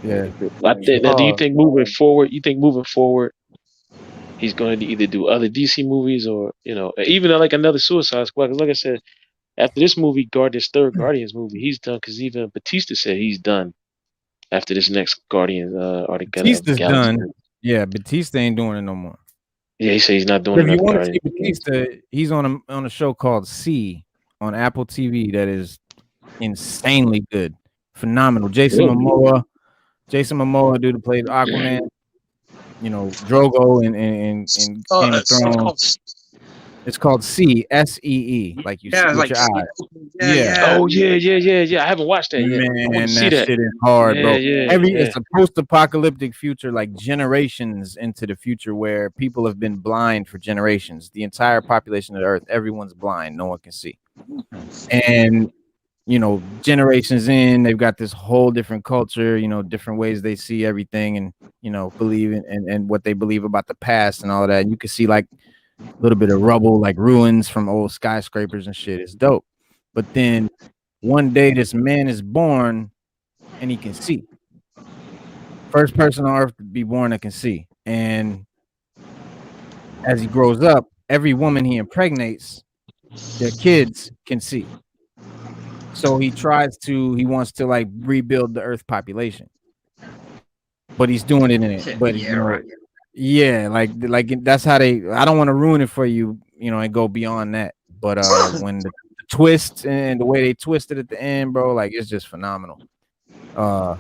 Yeah. Now, do you think moving forward? He's going to either do other DC movies or even like another Suicide Squad? 'Cause like I said, after this movie, third Guardians movie, he's done. Because even Batista said he's done after this next Guardians. Batista's done. Yeah, Batista ain't doing it no more. Yeah, he said he's not doing it. If you want to see Batista, he's on a show called C on Apple TV that is insanely good, phenomenal. Jason Momoa dude who played Aquaman. Drogo in Game of Thrones. It's called S-E-E, like you see with your eyes. Yeah. Oh yeah. I haven't watched that yet. Man, that shit is hard, bro. It's a post-apocalyptic future, like generations into the future, where people have been blind for generations. The entire population of the Earth, everyone's blind. No one can see. And generations in, they've got this whole different culture. Different ways they see everything, and believe in and what they believe about the past and all of that. And you can see like a little bit of rubble, like ruins from old skyscrapers and shit. It's dope. But then one day this man is born and he can see. First person on earth to be born that can see. And as he grows up, every woman he impregnates, their kids can see. So he wants to like rebuild the earth population. But he's doing it in it. But yeah, like that's how I don't want to ruin it for you, and go beyond that. But when the twist and the way they twisted at the end, bro, like it's just phenomenal. The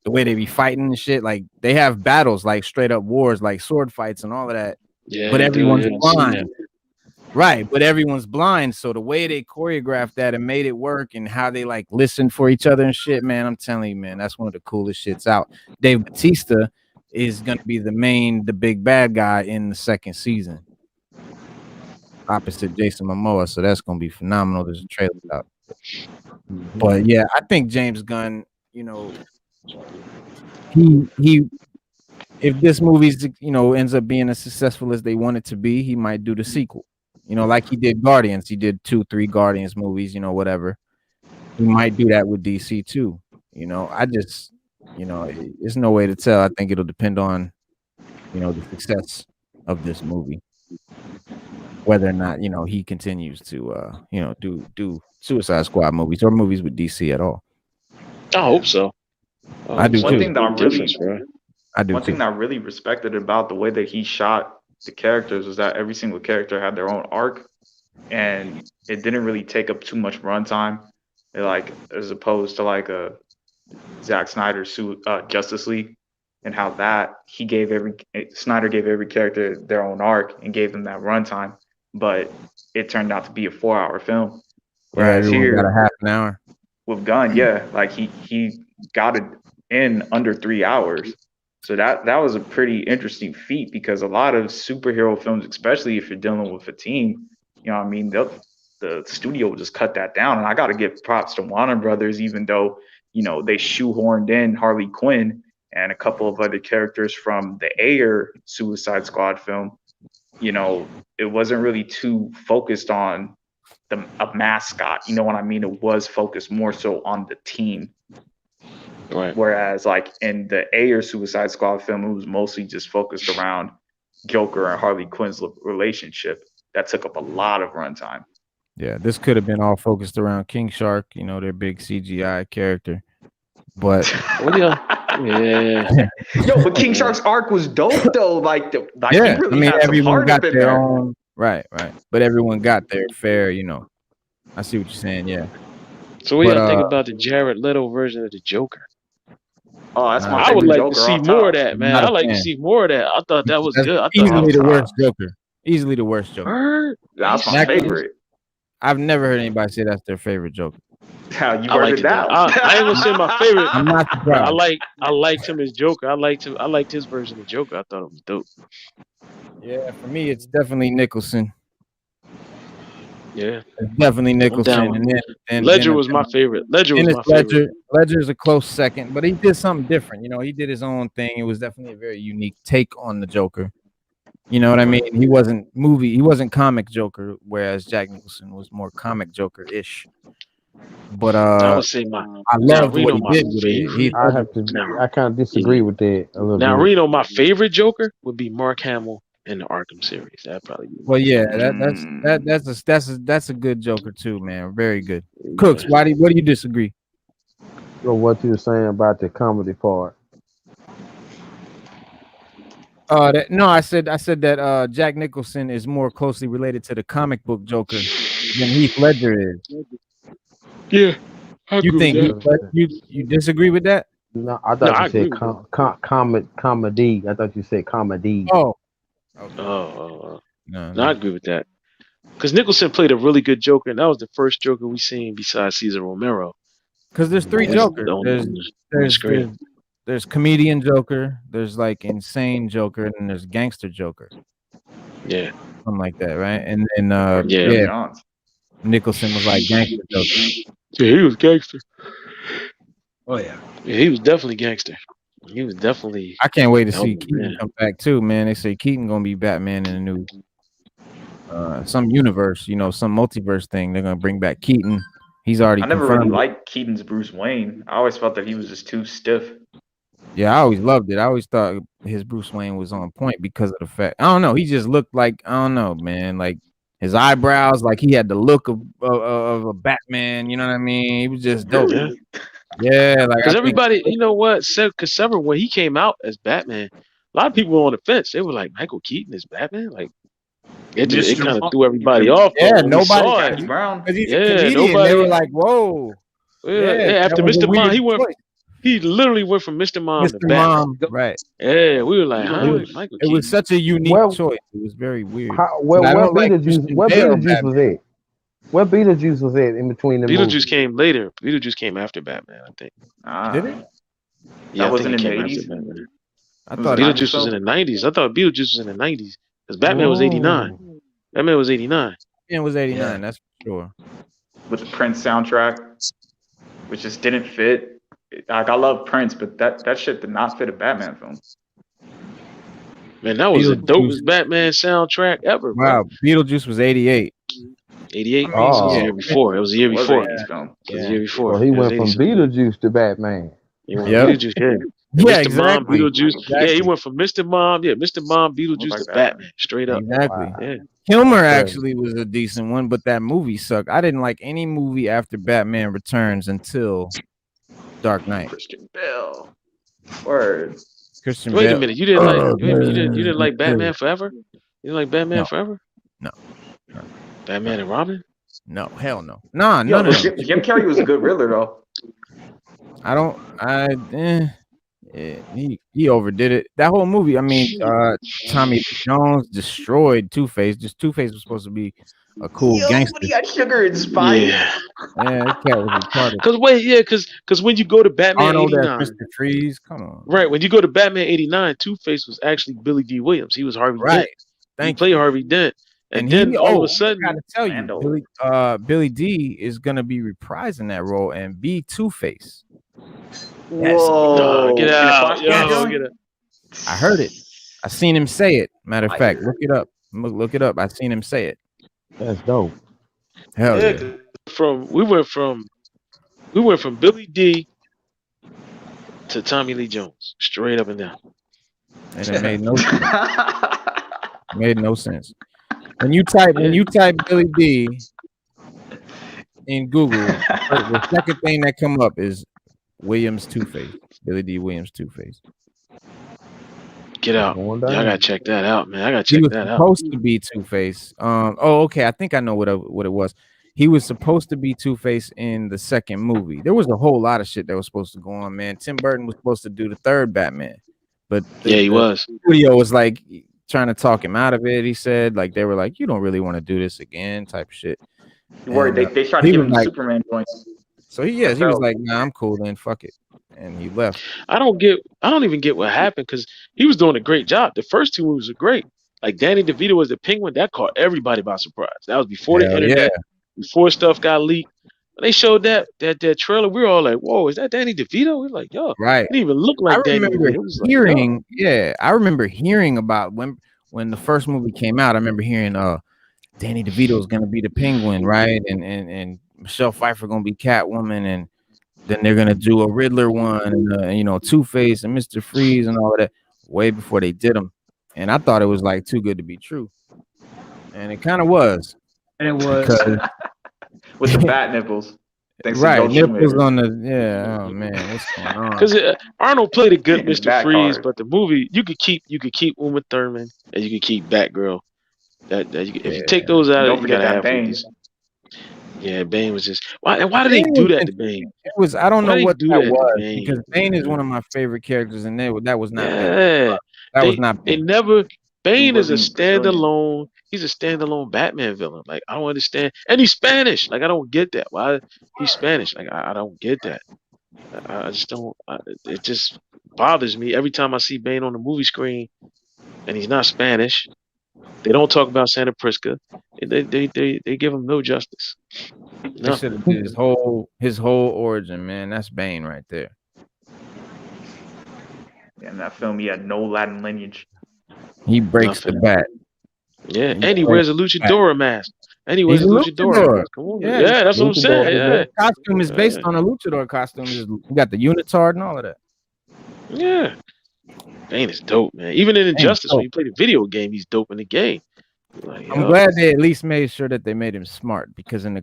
way they be fighting and shit, like they have battles, like straight up wars, like sword fights and all of that. Yeah, but everyone's blind. Right, but everyone's blind. So the way they choreographed that and made it work, and how they like listened for each other and shit, man, I'm telling you, man, that's one of the coolest shits out. Dave Bautista is gonna be the big bad guy in the second season, opposite Jason Momoa. So that's gonna be phenomenal. There's a trailer out. But yeah, I think James Gunn, he if this movie's ends up being as successful as they want it to be, he might do the sequel. Like he did Guardians. He did 2-3 Guardians movies, whatever. He might do that with DC too. I just, there's no way to tell. I think it'll depend on, the success of this movie. Whether or not, he continues to, do Suicide Squad movies or movies with DC at all. I hope so. I do one too. Thing that One thing that I really respected about the way that he shot the characters was that every single character had their own arc, and it didn't really take up too much runtime. Like as opposed to like a Zack Snyder's Justice League, and how that Snyder gave every character their own arc and gave them that runtime, but it turned out to be a 4-hour film. Whereas here, got a half an hour with Gunn, like he got it in under 3 hours. So that was a pretty interesting feat, because a lot of superhero films, especially if you're dealing with a team, you know what I mean, the studio will just cut that down. And I got to give props to Warner Brothers, even though, you know, they shoehorned in Harley Quinn and a couple of other characters from the Ayer Suicide Squad film. You know, it wasn't really too focused on a mascot. You know what I mean? It was focused more so on the team. Right. Whereas, like in the Ayer Suicide Squad film, it was mostly just focused around Joker and Harley Quinn's relationship. That took up a lot of runtime. Yeah, this could have been all focused around King Shark, you know, their big CGI character. But yeah, yo, but King Shark's arc was dope though. Like, yeah, really I mean, everyone got their there. own, right. But everyone got their fair, you know. I see what you're saying, yeah. So what do y'all think about the Jared Leto version of the Joker? Oh, that's my favorite. I would like Joker to see more of that, man. I like to see more of that. I thought that was good. I thought easily the worst Joker. Easily the worst Joker. That's my favorite. I've never heard anybody say that's their favorite Joker. How you wrote it down? I ain't gonna say my favorite. I'm not surprised. I liked him as Joker. I liked his version of Joker. I thought it was dope. Yeah, for me, it's definitely Nicholson. Yeah, it's definitely Nicholson. And Ledger was my favorite. Ledger was my favorite. Ledger's a close second, but he did something different. You know, he did his own thing. It was definitely a very unique take on the Joker. You know what I mean? He wasn't comic Joker, whereas Jack Nicholson was more comic Joker-ish. But I would say I loved what he did with it. I kind of disagree with that a little bit. Now, Reno, my favorite Joker would be Mark Hamill in the Arkham series. That'd probably be. Well, yeah, that's a good Joker too, man. Very good. Cooks, what do you disagree? So what you were saying about the comedy part? I said that Jack Nicholson is more closely related to the comic book Joker than Heath Ledger is. Yeah, you think you disagree with that? No, I thought you said comedy. I thought you said comedy. Oh, no, I agree with that. Because Nicholson played a really good Joker, and that was the first Joker we seen besides Cesar Romero. Because there's three Jokers. There's comedian Joker, there's like insane Joker, and then there's gangster Joker. Yeah. Something like that, right? And then Nicholson was like gangster Joker. Yeah, he was gangster. Oh yeah. Yeah, he was definitely gangster. He was definitely. I can't wait to see Keaton come back too, man. They say Keaton gonna be Batman in a new some universe, you know, some multiverse thing. They're gonna bring back Keaton. He's already. I never really liked Keaton's Bruce Wayne. I always felt that he was just too stiff. Yeah, I always loved it. I always thought his Bruce Wayne was on point because of the fact. I don't know. He just looked like, I don't know, man. Like his eyebrows, like he had the look of a Batman. You know what I mean? He was just dope. Yeah, like because everybody, you know what? Because several when he came out as Batman, a lot of people were on the fence. They were like, Michael Keaton is Batman, like. It kind of threw everybody off. Yeah, nobody. Because he's a comedian. They were like, "Whoa!" Yeah, after Mr. Mom, he literally went from Mr. Mom to Batman. Right? Yeah, we were like, Michael it was such a unique choice. It was very weird. Where Beetlejuice was at? Where Beetlejuice was at in between the Beetlejuice came later. Beetlejuice came after Batman, I think. Did it? Yeah, that wasn't in the 80s. I thought Beetlejuice was in the 90s. I thought Beetlejuice was in the 90s. Because Batman was 89. Batman was 89. Batman was 89, that's for sure. With the Prince soundtrack, which just didn't fit. Like, I love Prince, but that shit did not fit a Batman film. Man, that was the dopest Batman soundtrack ever. Wow, Beetlejuice was 88. 88? So it was the year before. It was the year before. It was the year before. So he went from Beetlejuice to Batman. Beetlejuice, yeah, exactly. Mom, Beetlejuice. Exactly. Yeah, he went from Mr. Mom, Mr. Mom, Beetlejuice to Batman, straight up. Exactly. Wow. Yeah. Kilmer actually was a decent one, but that movie sucked. I didn't like any movie after Batman Returns until Dark Knight. Christian Bale. Word. Christian Wait Bale. a minute, you didn't like you didn't like Batman Forever? You didn't like Batman Forever? No. Batman and Robin? No, hell no. Nah, none of them. Jim Carrey was a good Riddler though. He overdid it. That whole movie, I mean, Tommy Jones destroyed Two-Face. Just Two-Face was supposed to be a cool gangster. But he got sugar in Spidey. Yeah, that cat was retarded. Because when you go to Batman Arnold 89, Mr. Freeze, come on. Right, when you go to Batman 89, Two-Face was actually Billy D. Williams. He was Harvey Dent. Thank he played Harvey Dent. And then all of a sudden, I gotta tell you, Billy D is gonna be reprising that role and be Two-Face. Whoa! Get out! Yo, get out! I heard it. I seen him say it. Matter of fact, look it up. Look it up. I seen him say it. That's dope. Hell yeah! We went from Billy D to Tommy Lee Jones, straight up and down. And it made no sense. Made no sense. When you type Billy D in Google, the second thing that come up is Williams Two-Face. Billy D. Williams Two-Face. Get out! I gotta check that out, man. I gotta check that out. He was supposed to be Two-Face. Okay. I think I know what it was. He was supposed to be Two-Face in the second movie. There was a whole lot of shit that was supposed to go on, man. Tim Burton was supposed to do the third Batman, but he was. The studio was like trying to talk him out of it. He said, like, they were like, you don't really want to do this again, type of shit. Word, they tried to give him the Superman joints. So he was like, nah, I'm cool then, fuck it. And he left. I don't even get what happened because he was doing a great job. The first two movies were great. Like Danny DeVito was the Penguin, that caught everybody by surprise. That was before the internet, before stuff got leaked. When they showed that trailer, we were all like, whoa, is that Danny DeVito? We're like, yo, right. It didn't even look like Danny DeVito. I remember hearing about when the first movie came out. I remember hearing Danny DeVito is gonna be the Penguin, right? And Michelle Pfeiffer gonna be Catwoman, and then they're gonna do a Riddler one, and Two-Face and Mr. Freeze and all of that way before they did them. And I thought it was like too good to be true, and it kind of was. And it was with the bat nipples. Right, nipples on the Oh man, what's going on? Because Arnold played a good Mr. Freeze, but the movie you could keep Uma Thurman and you could keep Batgirl. If you take those out, you gotta have Bane. Yeah, Bane was just why did they do that to Bane? It was I don't know what that was because Bane is one of my favorite characters, and that was not. Yeah, that was not. They never. Bane is a standalone. He's a standalone Batman villain. Like I don't understand, and he's Spanish. Like I don't get that. Why he's Spanish? Like I don't get that. I just don't. It just bothers me every time I see Bane on the movie screen, and he's not Spanish. They don't talk about Santa Prisca. They give him no justice. They should have did his whole origin, man. That's Bane right there. Yeah, in that film, he had no Latin lineage. He breaks the bat. Yeah, and he wears a luchador mask. And he wears a luchador mask. Come on. Yeah, that's what I'm saying. Yeah. Costume is based on a luchador costume. You got the unitard and all of that. Yeah. Bane is dope, man. Even in Injustice, when you play the video game, he's dope in the game. Like, I'm glad they at least made sure that they made him smart, because in the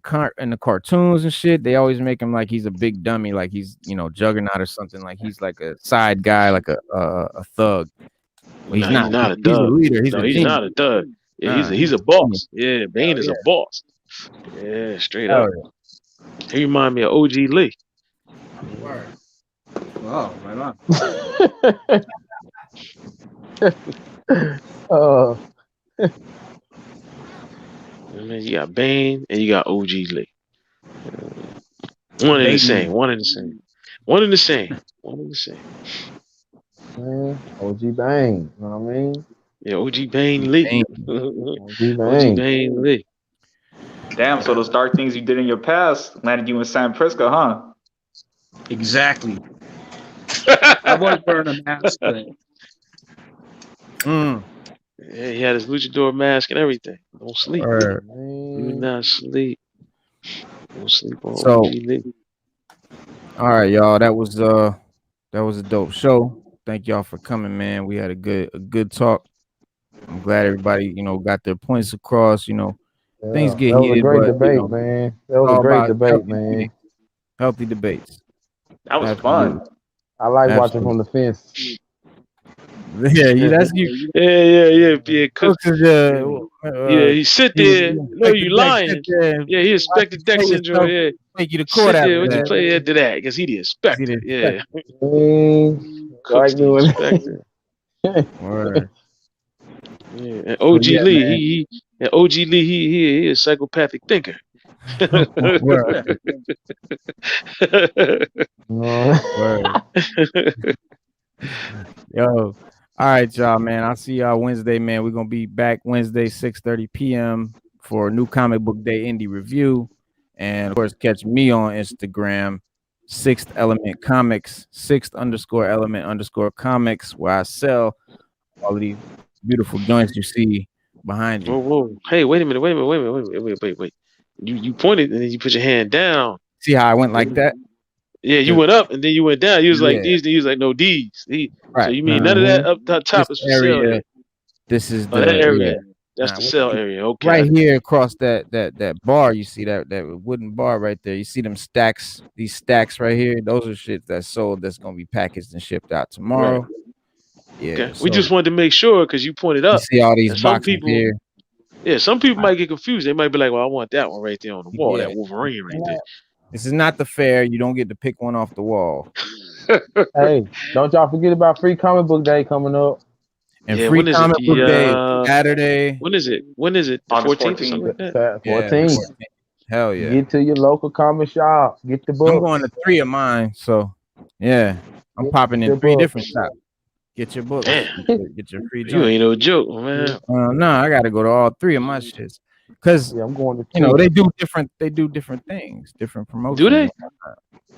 cartoons and shit, they always make him like he's a big dummy, like he's Juggernaut or something, like he's like a side guy, like a thug. Well, he's not a thug. He's a leader. He's not a thug. Yeah, he's a boss. Yeah, Bane is a boss. Yeah, straight up. He remind me of OG Lee. Wow, right on. I mean, you got Bane and you got OG Lee. One and the same. OG Bane, you know what I mean? Yeah, OG Bane Lee. OG Bane Lee. Damn, so those dark things you did in your past landed you in San Prisca, huh? Exactly. I was wearing a mask. Yeah, he had his luchador mask and everything. Don't sleep. Do not sleep. Don't sleep on OG Lee. All right, y'all. That was a dope show. Thank y'all for coming, man. We had a good talk. I'm glad everybody, got their points across. Things get that was heated. A great but, debate, man. That was a great debate, man. Healthy debates. That was fun. I like watching from the fence. Yeah, that's you. Yeah. He sit there. No, you lying. Yeah, he inspected Dex syndrome. Yeah, take you to court after that. What you play after that? Because he the inspector. Yeah. Like doing Word. Yeah, and OG Lee, he is a psychopathic thinker. Word. Yo, all right, y'all, man. I'll see y'all Wednesday, man. We're gonna be back Wednesday, 6:30 p.m. for a new Comic Book Day indie review. And of course, catch me on Instagram, 6th Element Comics, 6th_element_comics, where I sell all of these beautiful joints you see behind you. Whoa. Hey, wait a minute. Wait. You pointed and then you put your hand down. See how I went like that? Yeah, you went up and then you went down. You was like these, then you was like no D's. Right. So you mean none of that up top this is for sale area. This is that area. That's the sell area. Okay. Right here across that bar, you see that wooden bar right there. You see them stacks, these stacks right here. Those are shit that's sold that's gonna be packaged and shipped out tomorrow. Right. Yeah. Okay. So we just wanted to make sure because you pointed up. You see all these boxes here. Yeah, some people might get confused. They might be like, "Well, I want that one right there on the wall, that Wolverine right there." This is not the fair. You don't get to pick one off the wall. Hey, don't y'all forget about Free Comic Book Day coming up. And Free Comic Book Day is Saturday. When is it? The 14th or something like that? 14th. Hell yeah. Get to your local comic shop. Get the book. I'm going to 3 of mine. So, yeah. I'm popping in 3 different shops. Get your book. Get your free joint. You ain't no joke, man. No, I got to go to all 3 of my shits. Because, I'm going to they do different things, different promotions. Do they?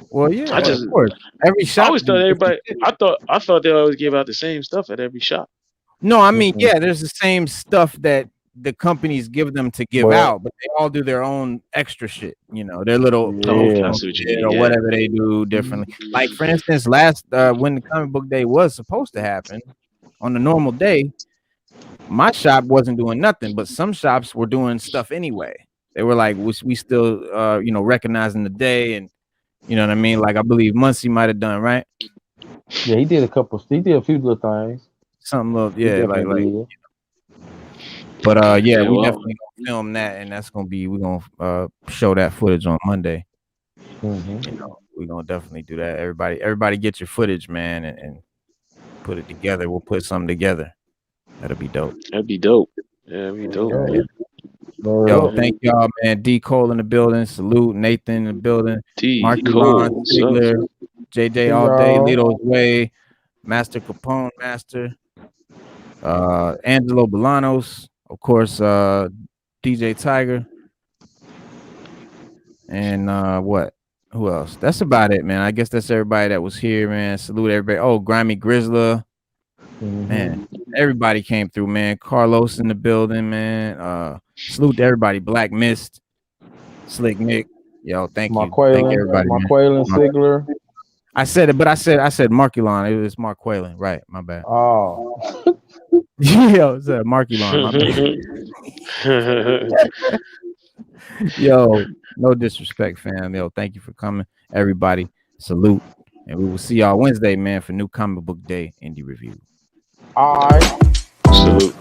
Well, yeah, of course. Every shop. I always thought everybody. I thought they always gave out the same stuff at every shop. No, I mean, there's the same stuff that the companies give them to give out, but they all do their own extra shit. Their little or whatever they do differently. Like for instance, last when the Comic Book Day was supposed to happen on the normal day, my shop wasn't doing nothing, but some shops were doing stuff anyway. They were like, we still recognizing the day, and you know what I mean. Like I believe Muncie might have done right. Yeah, he did a few little things. Something little, like. But we definitely gonna film that, and that's gonna be we're gonna show that footage on Monday. We're gonna definitely do that. Everybody get your footage, man, and put it together. We'll put something together. That'll be dope. That'd be dope. Yeah, that'd be dope. Yeah. Yo, thank y'all, man. D Cole in the building. Salute Nathan in the building. Marky Ron, Ziegler, JJ all day. Lito's Way, Master Capone, Master. Angelo Bolanos, of course, DJ Tiger, and who else? That's about it, man. I guess that's everybody that was here, man. Salute everybody. Oh, Grimy Grizzler, man. Everybody came through, man. Carlos in the building, man. Salute to everybody. Black Mist, Slick Nick, yo, thank you, thank everybody. Marquelin Sigler. I said it, but I said Marquelin. It was Marquelin, right? My bad. Oh. Yo, it's Marquelin. Yo, no disrespect, fam. Yo, thank you for coming, everybody. Salute, and we will see y'all Wednesday, man, for new Comic Book Day indie review. All right. Salute.